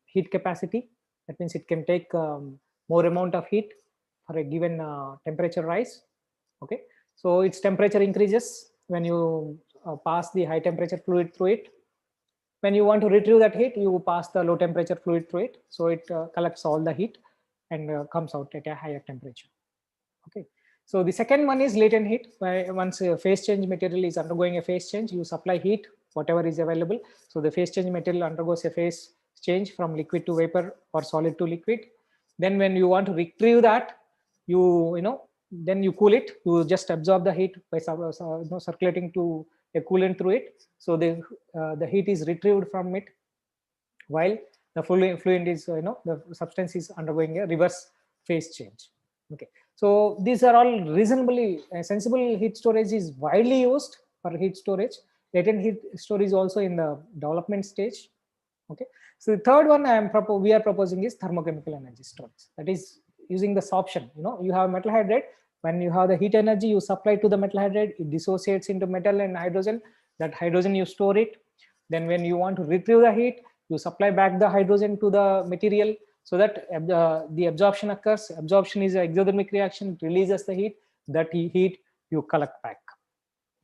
heat capacity. That means it can take more amount of heat for a given temperature rise. Okay, so its temperature increases when you pass the high temperature fluid through it. When you want to retrieve that heat, you pass the low temperature fluid through it, so it collects all the heat and comes out at a higher temperature. Okay, so the second one is latent heat. Once a phase change material is undergoing a phase change, you supply heat whatever is available. So the phase change material undergoes a phase change from liquid to vapor or solid to liquid. Then when you want to retrieve that, then you cool it. You just absorb the heat by circulating to a coolant through it. So the heat is retrieved from it, while the fluid is the substance is undergoing a reverse phase change. Okay, so these are all reasonably sensible heat storage is widely used for heat storage. Latent heat storage is also in the development stage. Okay, so the third one we are proposing is thermochemical energy storage. That is using the sorption. You have metal hydride. When you have the heat energy, you supply to the metal hydride, it dissociates into metal and hydrogen. That hydrogen you store it. Then when you want to retrieve the heat, you supply back the hydrogen to the material, so that the absorption occurs. Absorption is an exothermic reaction, it releases the heat. That heat you collect back.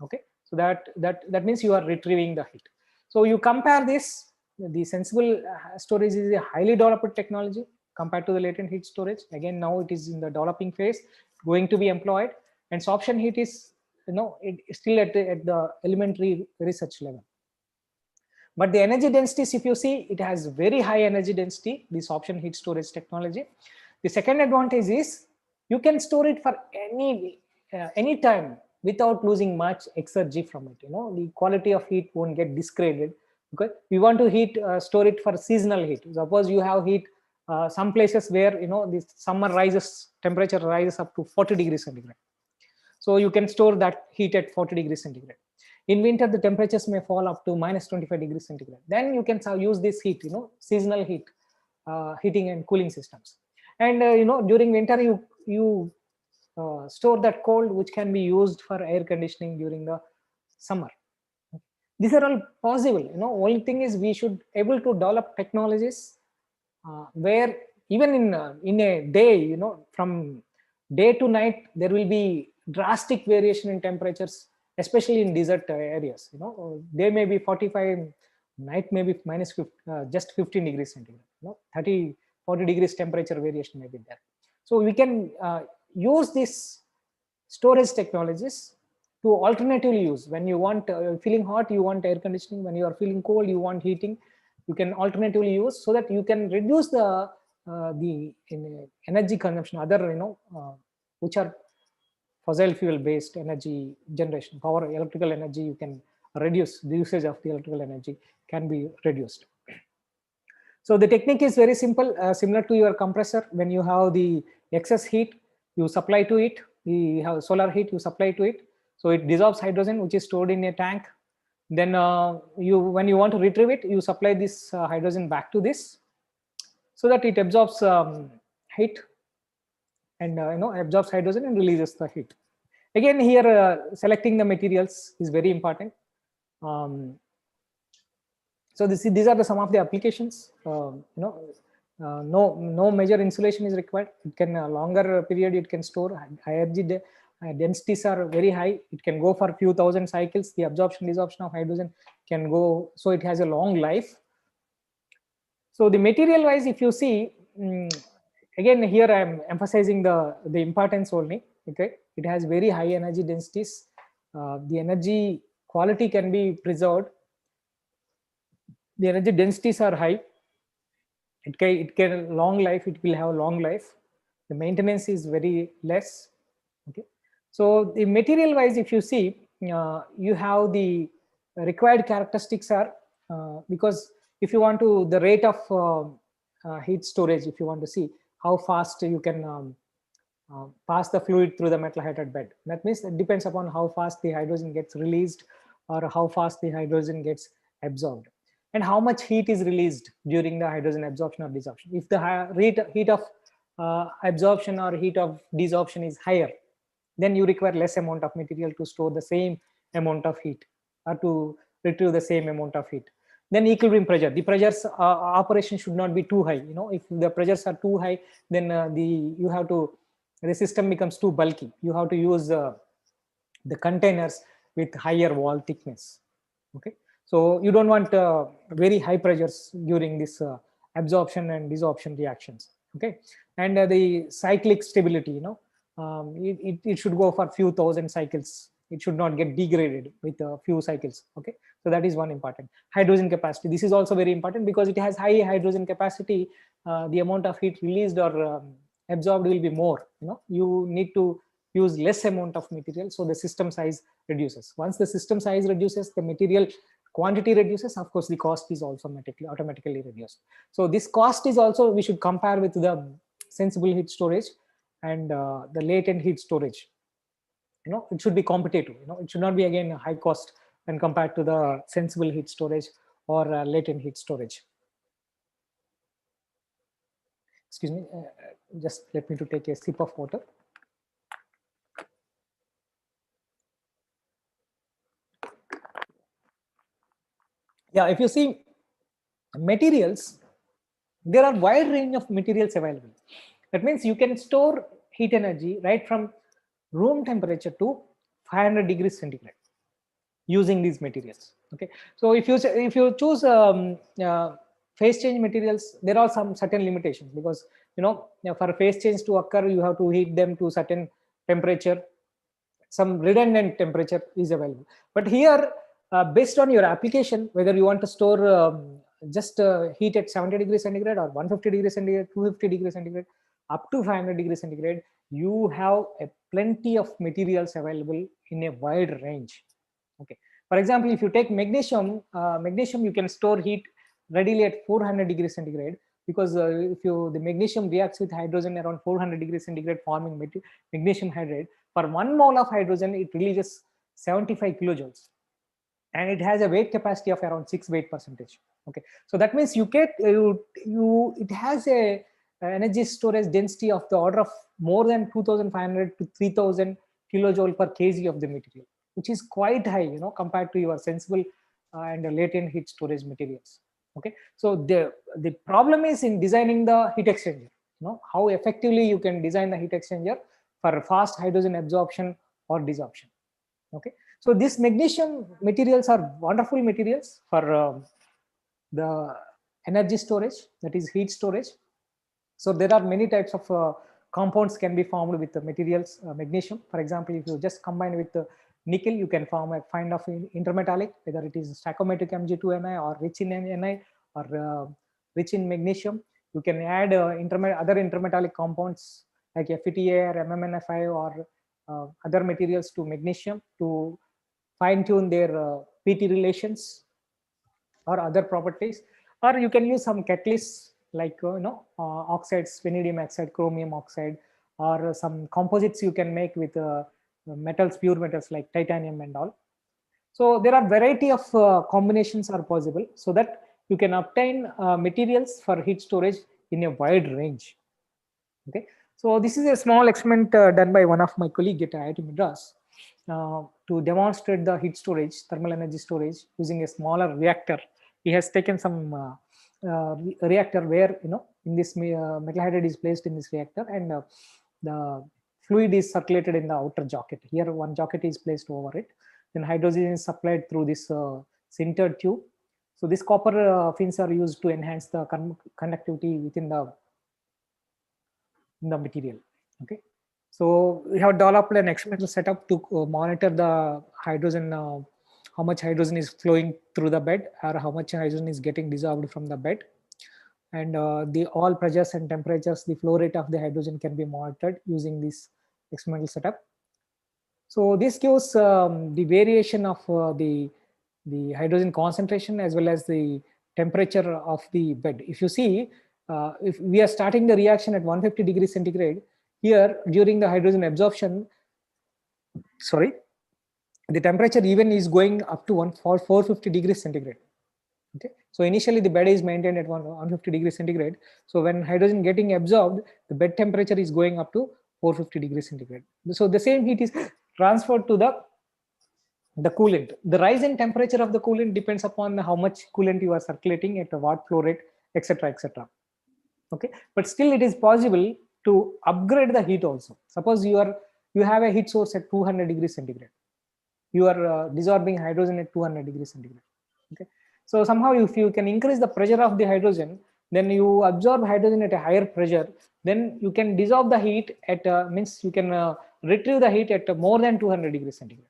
Okay, so that means you are retrieving the heat. So you compare this. The sensible storage is a highly developed technology compared to the latent heat storage. Again, now it is in the developing phase, going to be employed, and sorption heat is still at the elementary research level. But the energy densities, if you see, it has very high energy density, this sorption heat storage technology. The second advantage is you can store it for any time without losing much exergy from it. The quality of heat won't get degraded. Okay, we want to store it for seasonal heat. Suppose you have heat some places where the summer temperature rises up to 40 degrees centigrade. So you can store that heat at 40 degrees centigrade. In winter, the temperatures may fall up to minus 25 degrees centigrade. Then you can use this heat, seasonal heat, heating and cooling systems. And during winter, you store that cold, which can be used for air conditioning during the summer. These are all possible. Only thing is we should able to develop technologies where even in a day, from day to night, there will be drastic variation in temperatures, especially in desert areas. Day may be 45, night may be minus 50, just 15 degrees centigrade. 30, 40 degrees temperature variation may be there. So we can use these storage technologies to alternatively use. When you want feeling hot, you want air conditioning. When you are feeling cold, you want heating. You can alternatively use, so that you can reduce the energy consumption, other which are fossil fuel based energy generation, power, electrical energy. You can reduce the usage of the electrical energy, can be reduced. So the technique is very simple, similar to your compressor. When you have the excess heat, you supply to it. You have solar heat, you supply to it. So it dissolves hydrogen, which is stored in a tank. Then when you want to retrieve it, you supply this hydrogen back to this, so that it absorbs heat and absorbs hydrogen and releases the heat. Again, here selecting the materials is very important. So these are some of the applications. No major insulation is required. It can longer period it can store. Energy densities are very high. It can go for a few thousand cycles. The absorption desorption of hydrogen can go, so it has a long life. So the material wise, if you see, again here I am emphasizing the importance only. Okay, it has very high energy densities. The energy quality can be preserved. The energy densities are high. It can long life. It will have long life. The maintenance is very less. Okay, so the material wise, if you see, you have the required characteristics are because if you want to the rate of heat storage, if you want to see how fast you can pass the fluid through the metal hydride bed, that means it depends upon how fast the hydrogen gets released or how fast the hydrogen gets absorbed, and how much heat is released during the hydrogen absorption or desorption. If the heat of absorption or heat of desorption is higher, then you require less amount of material to store the same amount of heat or to retrieve the same amount of heat. Then equilibrium pressure, the pressures operation should not be too high. If the pressures are too high, then the system becomes too bulky. You have to use the containers with higher wall thickness. Okay, so you don't want very high pressures during this absorption and desorption reactions. Okay, and the cyclic stability, it should go for few thousand cycles. It should not get degraded with a few cycles. Okay, so that is one important. Hydrogen capacity, this is also very important because it has high hydrogen capacity. The amount of heat released or absorbed will be more. You need to use less amount of material, so the system size reduces. Once the system size reduces, the material quantity reduces, of course the cost is also automatically reduced. So this cost is also, we should compare with the sensible heat storage and the latent heat storage. It should be competitive. It should not be again a high cost when compared to the sensible heat storage or latent heat storage. Excuse me, just let me to take a sip of water. Yeah, if you see materials, there are wide range of materials available. That means you can store heat energy right from room temperature to 500 degrees centigrade using these materials. Okay, so if you choose phase change materials, there are some certain limitations because for phase change to occur, you have to heat them to certain temperature. Some redundant temperature is available, but here based on your application, whether you want to store just heat at 70 degrees centigrade or 150 degrees centigrade, 250 degrees centigrade, up to 500 degrees centigrade, you have plenty of materials available in a wide range. Okay, for example, if you take magnesium, you can store heat readily at 400 degrees centigrade because the magnesium reacts with hydrogen around 400 degrees centigrade, forming magnesium hydride. For 1 mole of hydrogen, it releases 75 kilojoules, and it has a weight capacity of around 6 weight percentage. Okay, so that means it has a energy storage density of the order of more than 2,500 to 3,000 kilojoule per kg of the material, which is quite high, compared to your sensible and latent heat storage materials. Okay, so the problem is in designing the heat exchanger. How effectively you can design the heat exchanger for fast hydrogen absorption or desorption. Okay, so these magnesium materials are wonderful materials for the energy storage, that is heat storage. So there are many types of compounds can be formed with the materials magnesium. For example, if you just combine with nickel, you can form a kind of intermetallic, whether it is stoichiometric Mg2Ni or rich in Ni or rich in magnesium. You can add other intermetallic compounds like FeTA or MMNFi or other materials to magnesium to fine tune their PT relations or other properties, or you can use some catalysts like oxides, vanadium oxide, chromium oxide, or some composites you can make with metals, pure metals like titanium and all. So there are variety of combinations are possible, so that you can obtain materials for heat storage in a wide range. Okay, so this is a small experiment done by one of my colleague at IIT Madras to demonstrate the heat storage, thermal energy storage using a smaller reactor. He has taken some reactor where in this metal hydride is placed in this reactor, and the fluid is circulated in the outer jacket. Here one jacket is placed over it, then hydrogen is supplied through this sintered tube. So this copper fins are used to enhance the conductivity within the material. Okay, so we have developed an experimental setup to monitor the hydrogen, how much hydrogen is flowing through the bed or how much hydrogen is getting dissolved from the bed, and the all pressures and temperatures, the flow rate of the hydrogen can be monitored using this experimental setup. So this gives the variation of the hydrogen concentration as well as the temperature of the bed. If you see, if we are starting the reaction at 150 degrees centigrade, here during the hydrogen absorption, the temperature even is going up to 450 degrees centigrade. Okay, so initially the bed is maintained at 150 degrees centigrade. So when hydrogen getting absorbed, the bed temperature is going up to 450 degrees centigrade. So the same heat is transferred to the coolant. The rise in temperature of the coolant depends upon how much coolant you are circulating at what flow rate, etc., etc. Okay, but still it is possible to upgrade the heat also. Suppose you have a heat source at 200 degrees centigrade. You are dissolving hydrogen at 200 degrees centigrade. Okay, so somehow if you can increase the pressure of the hydrogen, then you absorb hydrogen at a higher pressure, then you can dissolve the heat at means you can retrieve the heat at more than 200 degrees centigrade,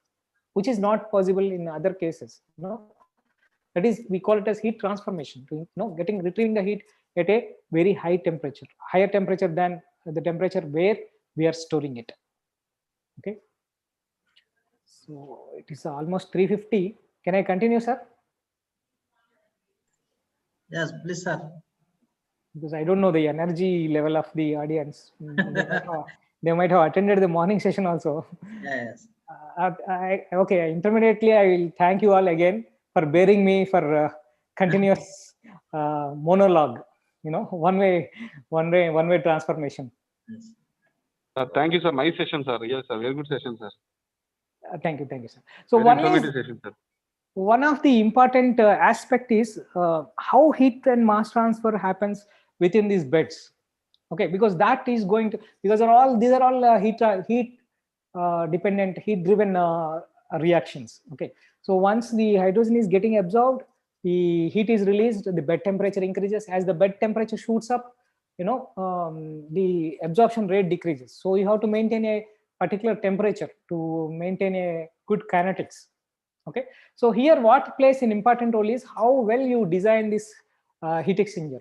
which is not possible in other cases. That is, we call it as heat transformation, to retrieving the heat at a very high temperature, higher temperature than the temperature where we are storing it. Okay, so it is almost 350. Can I continue, sir? Yes, please, sir. Because I don't know the energy level of the audience. They might have attended the morning session also. Yes. Okay, intermediately, I will thank you all again for bearing me for continuous monologue. One way transformation. Yes. Thank you, sir. Nice session, sir. Yes, sir. Very good session, sir. Thank you, sir. So Very informative session, sir. one of the important aspect is how heat and mass transfer happens within these beds. Okay, because that is going to, because these are all heat dependent, heat driven reactions. Okay, so once the hydrogen is getting absorbed, the heat is released, the bed temperature increases. As the bed temperature shoots up, the absorption rate decreases. So you have to maintain a particular temperature to maintain a good kinetics. Okay, so here what plays an important role is how well you design this heat exchanger,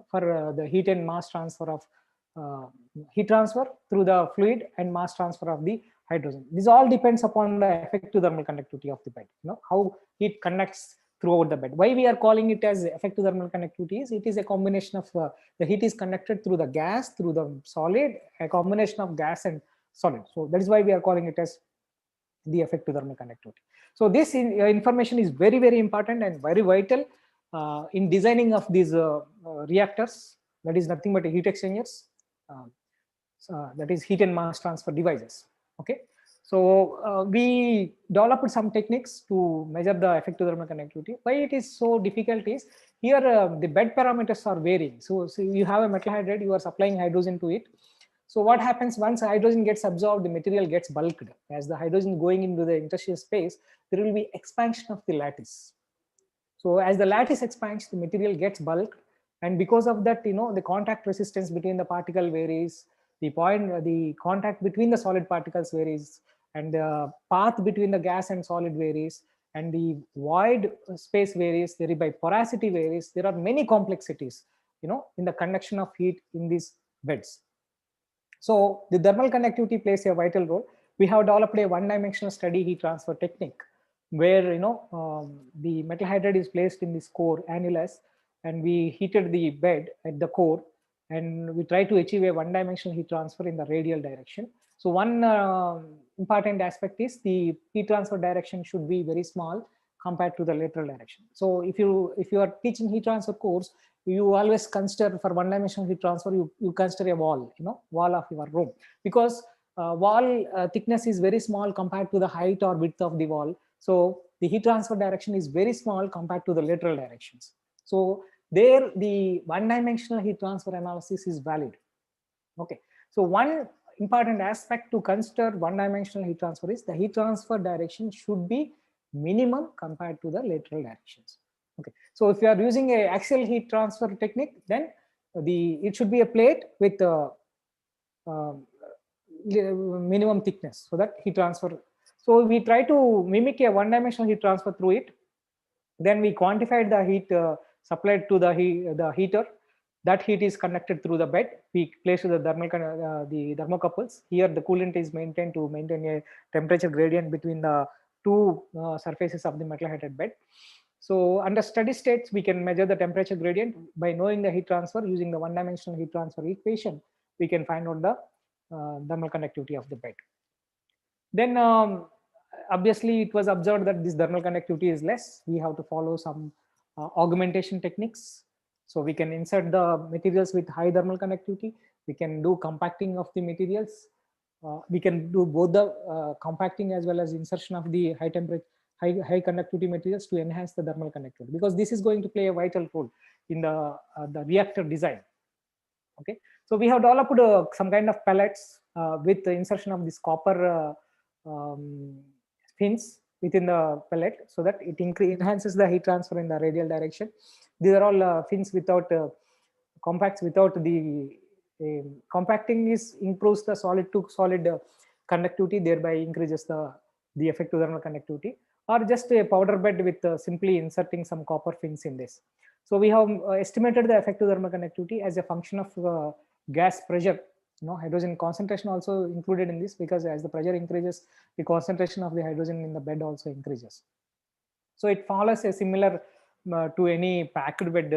for the heat and mass transfer of heat transfer through the fluid and mass transfer of the hydrogen. This all depends upon the effective thermal conductivity of the bed, how heat conducts throughout the bed. Why we are calling it as effective thermal conductivity is it is a combination of the heat is conducted through the gas, through the solid, a combination of gas and solid. So that is why we are calling it as the effective thermal conductivity. So this information is very, very important and very vital in designing of these reactors. That is nothing but heat exchangers. That is heat and mass transfer devices. Okay, so we developed some techniques to measure the effective thermal conductivity. Why it is so difficult is here the bed parameters are varying. So you have a metal hydride, you are supplying hydrogen to it. So what happens once hydrogen gets absorbed, the material gets bulked. As the hydrogen going into the interstitial space, there will be expansion of the lattice. So as the lattice expands, the material gets bulked, and because of that, the contact resistance between the particle varies. The contact between the solid particles varies, and the path between the gas and solid varies, and the void space varies. Thereby porosity varies. There are many complexities, in the conduction of heat in these beds. So the thermal conductivity plays a vital role. We have developed a one-dimensional steady heat transfer technique where the metal hydride is placed in this core annulus, and we heated the bed at the core, and we try to achieve a one-dimensional heat transfer in the radial direction. So one important aspect is the heat transfer direction should be very small compared to the lateral direction. So if you are teaching heat transfer course, you always consider for one-dimensional heat transfer, you consider a wall, wall of your room, because wall thickness is very small compared to the height or width of the wall. So the heat transfer direction is very small compared to the lateral directions. So there the one-dimensional heat transfer analysis is valid. Okay, so one important aspect to consider one-dimensional heat transfer is the heat transfer direction should be minimum compared to the lateral directions. Okay, so if you are using a axial heat transfer technique, then it should be a plate with minimum thickness, so that heat transfer. So we try to mimic a one-dimensional heat transfer through it. Then we quantified the heat supplied to the heater. That heat is conducted through the bed. We place the thermocouples. Here the coolant is maintained to maintain a temperature gradient between the two surfaces of the metal hydride bed. So under steady states, we can measure the temperature gradient by knowing the heat transfer using the one-dimensional heat transfer equation. We can find out the thermal conductivity of the bed. Then obviously it was observed that this thermal conductivity is less. We have to follow some augmentation techniques. So we can insert the materials with high thermal conductivity. We can do compacting of the materials. we can do both the compacting as well as insertion of the high temperature, high conductivity materials to enhance the thermal conductivity, because this is going to play a vital role in the reactor design. Okay, so we have developed some kind of pellets with the insertion of this copper fins within the pellet, so that it enhances the heat transfer in the radial direction. These are all fins without compacts without the compacting is improves the solid to solid conductivity, thereby increases the effective thermal conductivity, or just a powder bed with simply inserting some copper fins in this. So we have estimated the effective thermal conductivity as a function of gas pressure. Hydrogen concentration also included in this, because as the pressure increases, the concentration of the hydrogen in the bed also increases. So it follows a similar to any packed bed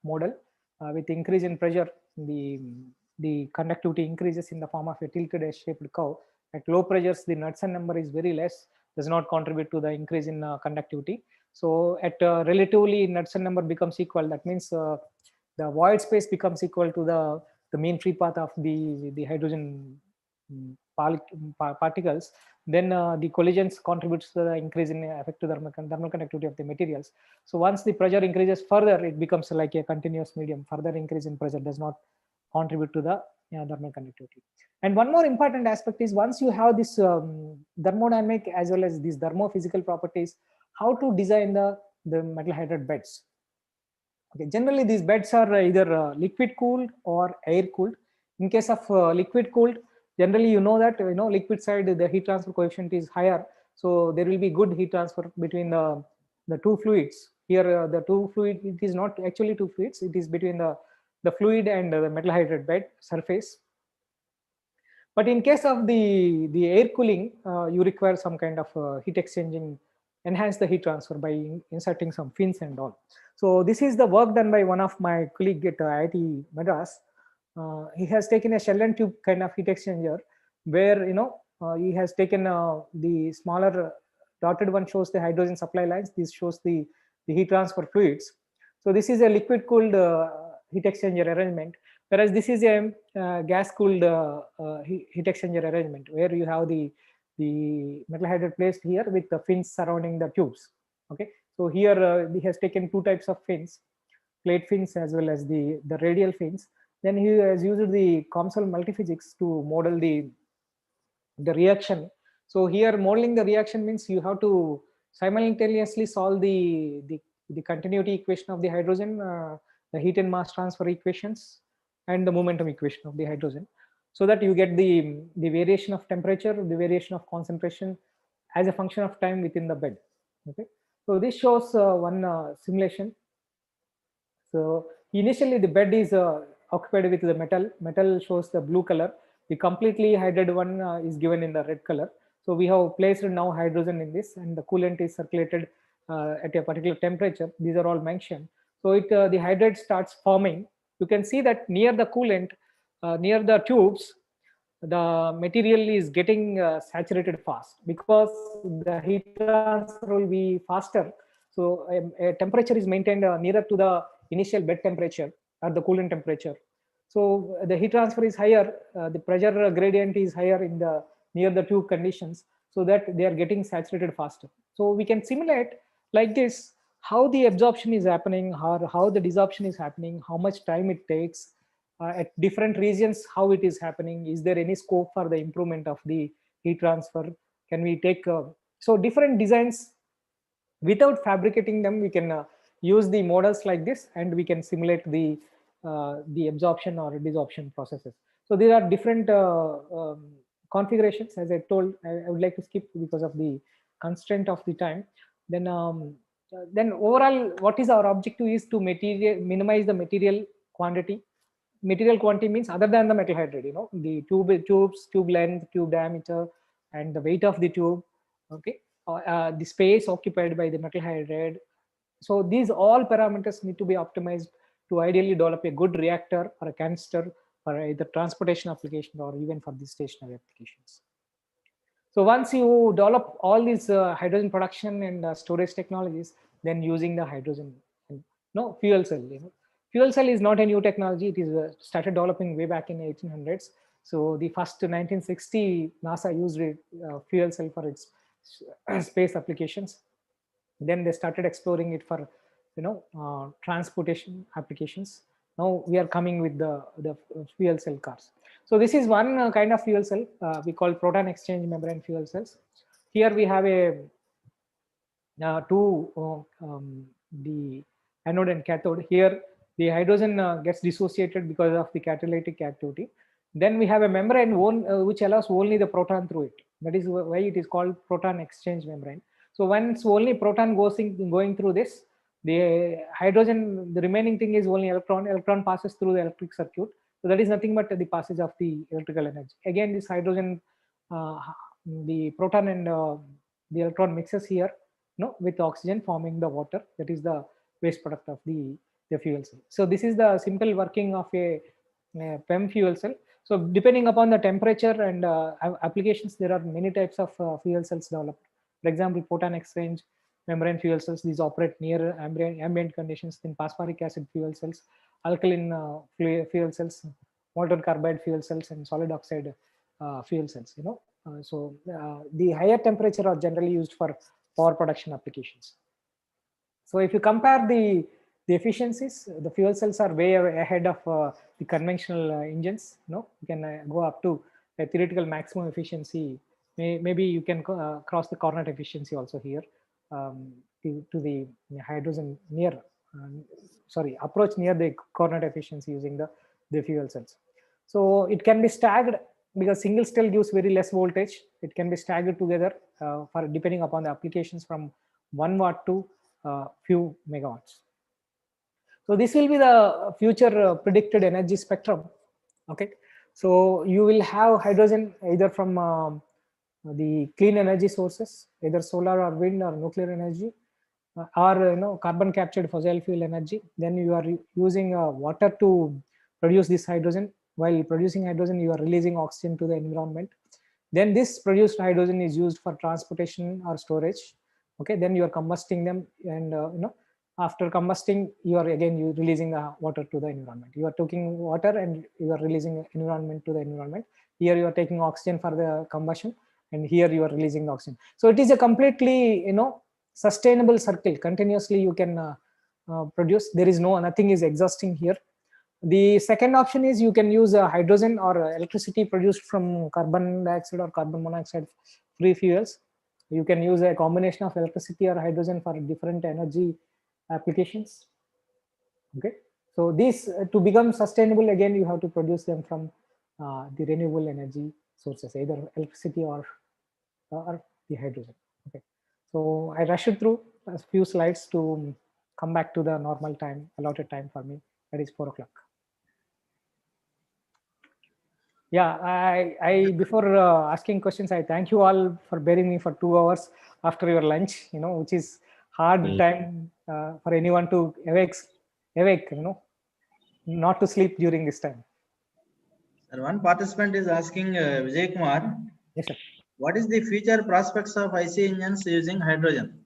model. With increase in pressure, the conductivity increases in the form of a tilted S-shaped curve. At low pressures, the Knudsen number is very less, does not contribute to the increase in conductivity. So at relatively Knudsen number becomes equal. That means the void space becomes equal to the mean free path of the hydrogen particles. Then the collisions contributes to the increase in effective thermal conductivity of the materials. So once the pressure increases further, it becomes like a continuous medium. Further increase in pressure does not contribute to the thermal conductivity. And one more important aspect is, once you have this thermodynamic as well as these thermophysical properties, how to design the metal hydride beds. Okay, generally these beds are either liquid cooled or air cooled. In case of liquid cooled, generally that liquid side the heat transfer coefficient is higher, so there will be good heat transfer between the two fluids. Here the two fluid, it is not actually two fluids, it is between the fluid and the metal hydride bed surface. But in case of the air cooling, you require some kind of heat exchanging, enhance the heat transfer by inserting some fins and all. So this is the work done by one of my colleague at IIT Madras. He has taken a shell and tube kind of heat exchanger, where he has taken the smaller dotted one shows the hydrogen supply lines. This shows the heat transfer fluids. So this is a liquid cooled heat exchanger arrangement, whereas this is a gas cooled heat exchanger arrangement, where you have the metal hydride placed here with the fins surrounding the tubes. Okay, so here he has taken two types of fins, plate fins as well as the radial fins. Then he has used the COMSOL multiphysics to model the reaction. So here modeling the reaction means you have to simultaneously solve the continuity equation of the hydrogen, the heat and mass transfer equations, and the momentum equation of the hydrogen, so that you get the variation of temperature, the variation of concentration as a function of time within the bed. Okay, so this shows one simulation. So initially the bed is occupied with the metal shows the blue color, the completely hydrated one is given in the red color. So we have placed now hydrogen in this, and the coolant is circulated at a particular temperature. These are all mentioned. So the hydrate starts forming. You can see that near the coolant, near the tubes, the material is getting saturated fast, because the heat transfer will be faster. So a temperature is maintained nearer to the initial bed temperature or the coolant temperature. So the heat transfer is higher, the pressure gradient is higher in the near the tube conditions, so that they are getting saturated faster. So we can simulate like this how the absorption is happening, or how the desorption is happening, how much time it takes, at different regions, how it is happening. Is there any scope for the improvement of the heat transfer? Can we take so different designs without fabricating them? We can use the models like this, and we can simulate the absorption or desorption processes. So there are different configurations. As I told, I would like to skip because of the constraint of the time. Then overall, what is our objective is to minimize the material quantity. Material quantity means other than the metal hydride, the tubes, tube length, tube diameter, and the weight of the tube. Okay, the space occupied by the metal hydride. So these all parameters need to be optimized to ideally develop a good reactor or a canister for either transportation application or even for the stationary applications. So once you develop all these hydrogen production and storage technologies, then using the hydrogen, fuel cell. Fuel cell is not a new technology. It is started developing way back in 1800s. So the first 1960 NASA used it, fuel cell for its space applications. Then they started exploring it for transportation applications. Now we are coming with the fuel cell cars. So this is one kind of fuel cell we call proton exchange membrane fuel cells. Here we have a the anode and cathode. Here the hydrogen gets dissociated because of the catalytic activity. Then we have a membrane which allows only the proton through it. That is why it is called proton exchange membrane. So once only proton going through this, the hydrogen, the remaining thing is only electron. Electron passes through the electric circuit. So that is nothing but the passage of the electrical energy. Again, this hydrogen, the proton and the electron mixes here, with oxygen, forming the water. That is the waste product of the fuel cell. So this is the simple working of a PEM fuel cell. So depending upon the temperature and applications, there are many types of fuel cells developed. For example, proton exchange membrane fuel cells, these operate near ambient conditions. Then phosphoric acid fuel cells, alkaline fuel cells, molten carbide fuel cells, and solid oxide fuel cells. The higher temperature are generally used for power production applications. So if you compare the efficiencies, the fuel cells are way ahead of the conventional engines. You can go up to a theoretical maximum efficiency. Maybe you can cross the Cornet efficiency also here, to the hydrogen near, approach near the Cornet efficiency using the fuel cells. So it can be staggered because single cell gives very less voltage. It can be staggered together for depending upon the applications from 1 watt to few megawatts. So this will be the future predicted energy spectrum. Okay, so you will have hydrogen either from the clean energy sources, either solar or wind or nuclear energy, or carbon captured fossil fuel energy. Then you are using water to produce this hydrogen. While producing hydrogen, you are releasing oxygen to the environment. Then this produced hydrogen is used for transportation or storage. Okay, then you are combusting them, and after combusting, you are again releasing the water to the environment. You are taking water and you are releasing environment to the environment. Here you are taking oxygen for the combustion, and here you are releasing the oxygen. So it is a completely sustainable circle. Continuously you can produce. There is nothing is exhausting here. The second option is you can use hydrogen or electricity produced from carbon dioxide or carbon monoxide free fuels. You can use a combination of electricity or hydrogen for different energy applications. Okay, so these to become sustainable, again you have to produce them from the renewable energy sources, either electricity or the hydrogen. Okay, so I rushed through a few slides to come back to the normal time, allotted time for me, that is 4 o'clock. Yeah, I before asking questions, I thank you all for bearing me for 2 hours after your lunch, which is hard time for anyone to awake, not to sleep during this time. Sir, one participant is asking Vijay Kumar. Yes, sir. What is the future prospects of IC engines using hydrogen?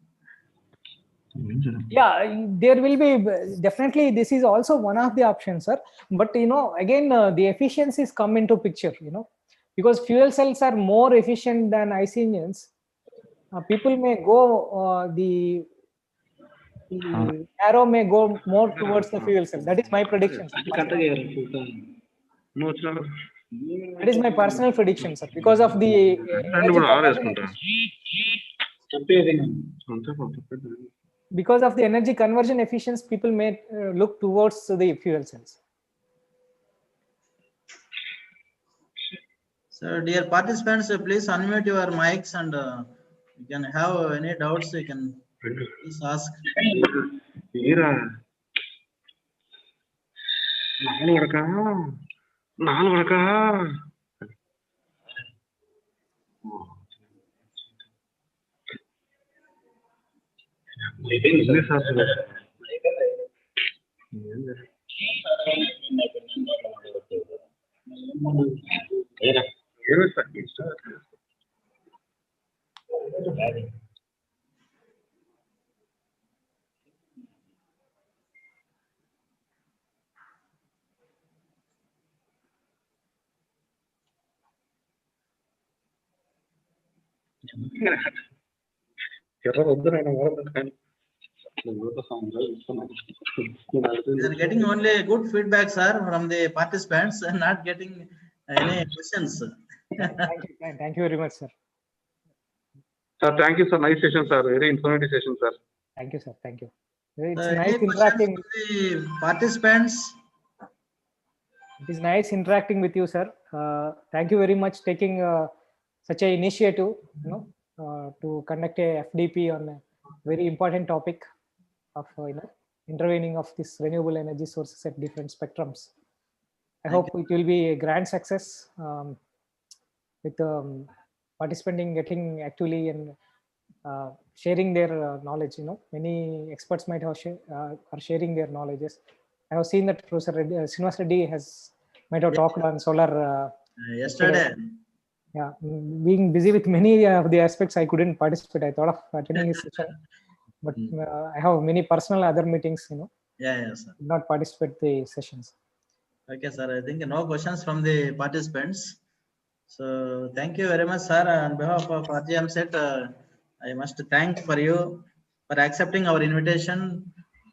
Yeah, there will be definitely. This is also one of the options, sir. But again, the efficiencies come into picture. Because fuel cells are more efficient than IC engines. People may go the arrow may go more towards the fuel cell. That is my prediction, sir. That is my personal prediction, sir. Because of the energy conversion because of the energy conversion efficiency, people may look towards the fuel cells. So, dear participants, please unmute your mics, and you can have any doubts, you can please ask. We are getting only good feedback, sir, from the participants, and not getting any questions. Thank you very much, sir. Sir, thank you, sir. Nice session, sir. Very informative session, sir. Thank you, sir. Thank you. It's Any nice questions interacting. to the participants? It is nice interacting with you, sir. Thank you very much taking such an initiative, to conduct a FDP on a very important topic of intervening of this renewable energy sources at different spectrums. I hope it will be a grand success, with participating, getting actually and sharing their knowledge. Many experts might have are sharing their knowledges. I have seen that Professor Srinivas Reddy might have talked on solar Yesterday. Yeah, being busy with many of the aspects, I couldn't participate. I thought of attending his session, but I have many personal other meetings. Yeah, sir. Did not participate the sessions. Okay, sir. I think no questions from the participants. So thank you very much, sir. On behalf of RGM set, I must thank for you for accepting our invitation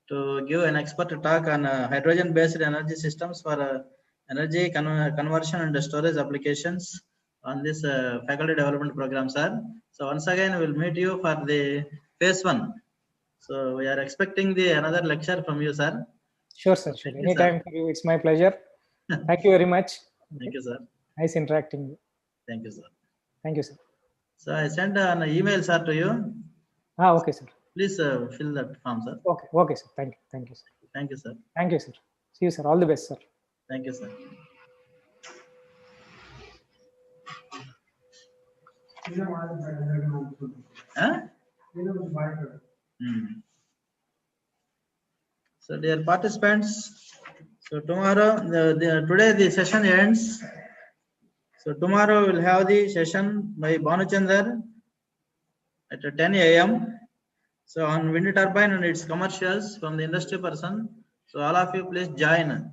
to give an expert talk on hydrogen-based energy systems for energy conversion and storage applications on this faculty development program, sir. So once again, we'll meet you for the phase 1. So we are expecting the another lecture from you, sir. Sure, sir. Sure. Anytime for you. It's my pleasure. Thank you very much. Thank you, sir. Nice interacting. Thank you, sir. Thank you, sir. So I sent an email, sir, to you. Okay, sir. Please fill that form, sir. Okay, sir. Thank you, sir. Thank you, sir. Thank you, sir. See you, sir. All the best, sir. Thank you, sir. Huh? So dear participants, so tomorrow, today the session ends. So tomorrow we'll have the session by Bhanuchandar at 10 a.m. So on wind turbine and its commercials from the industry person. So all of you please join.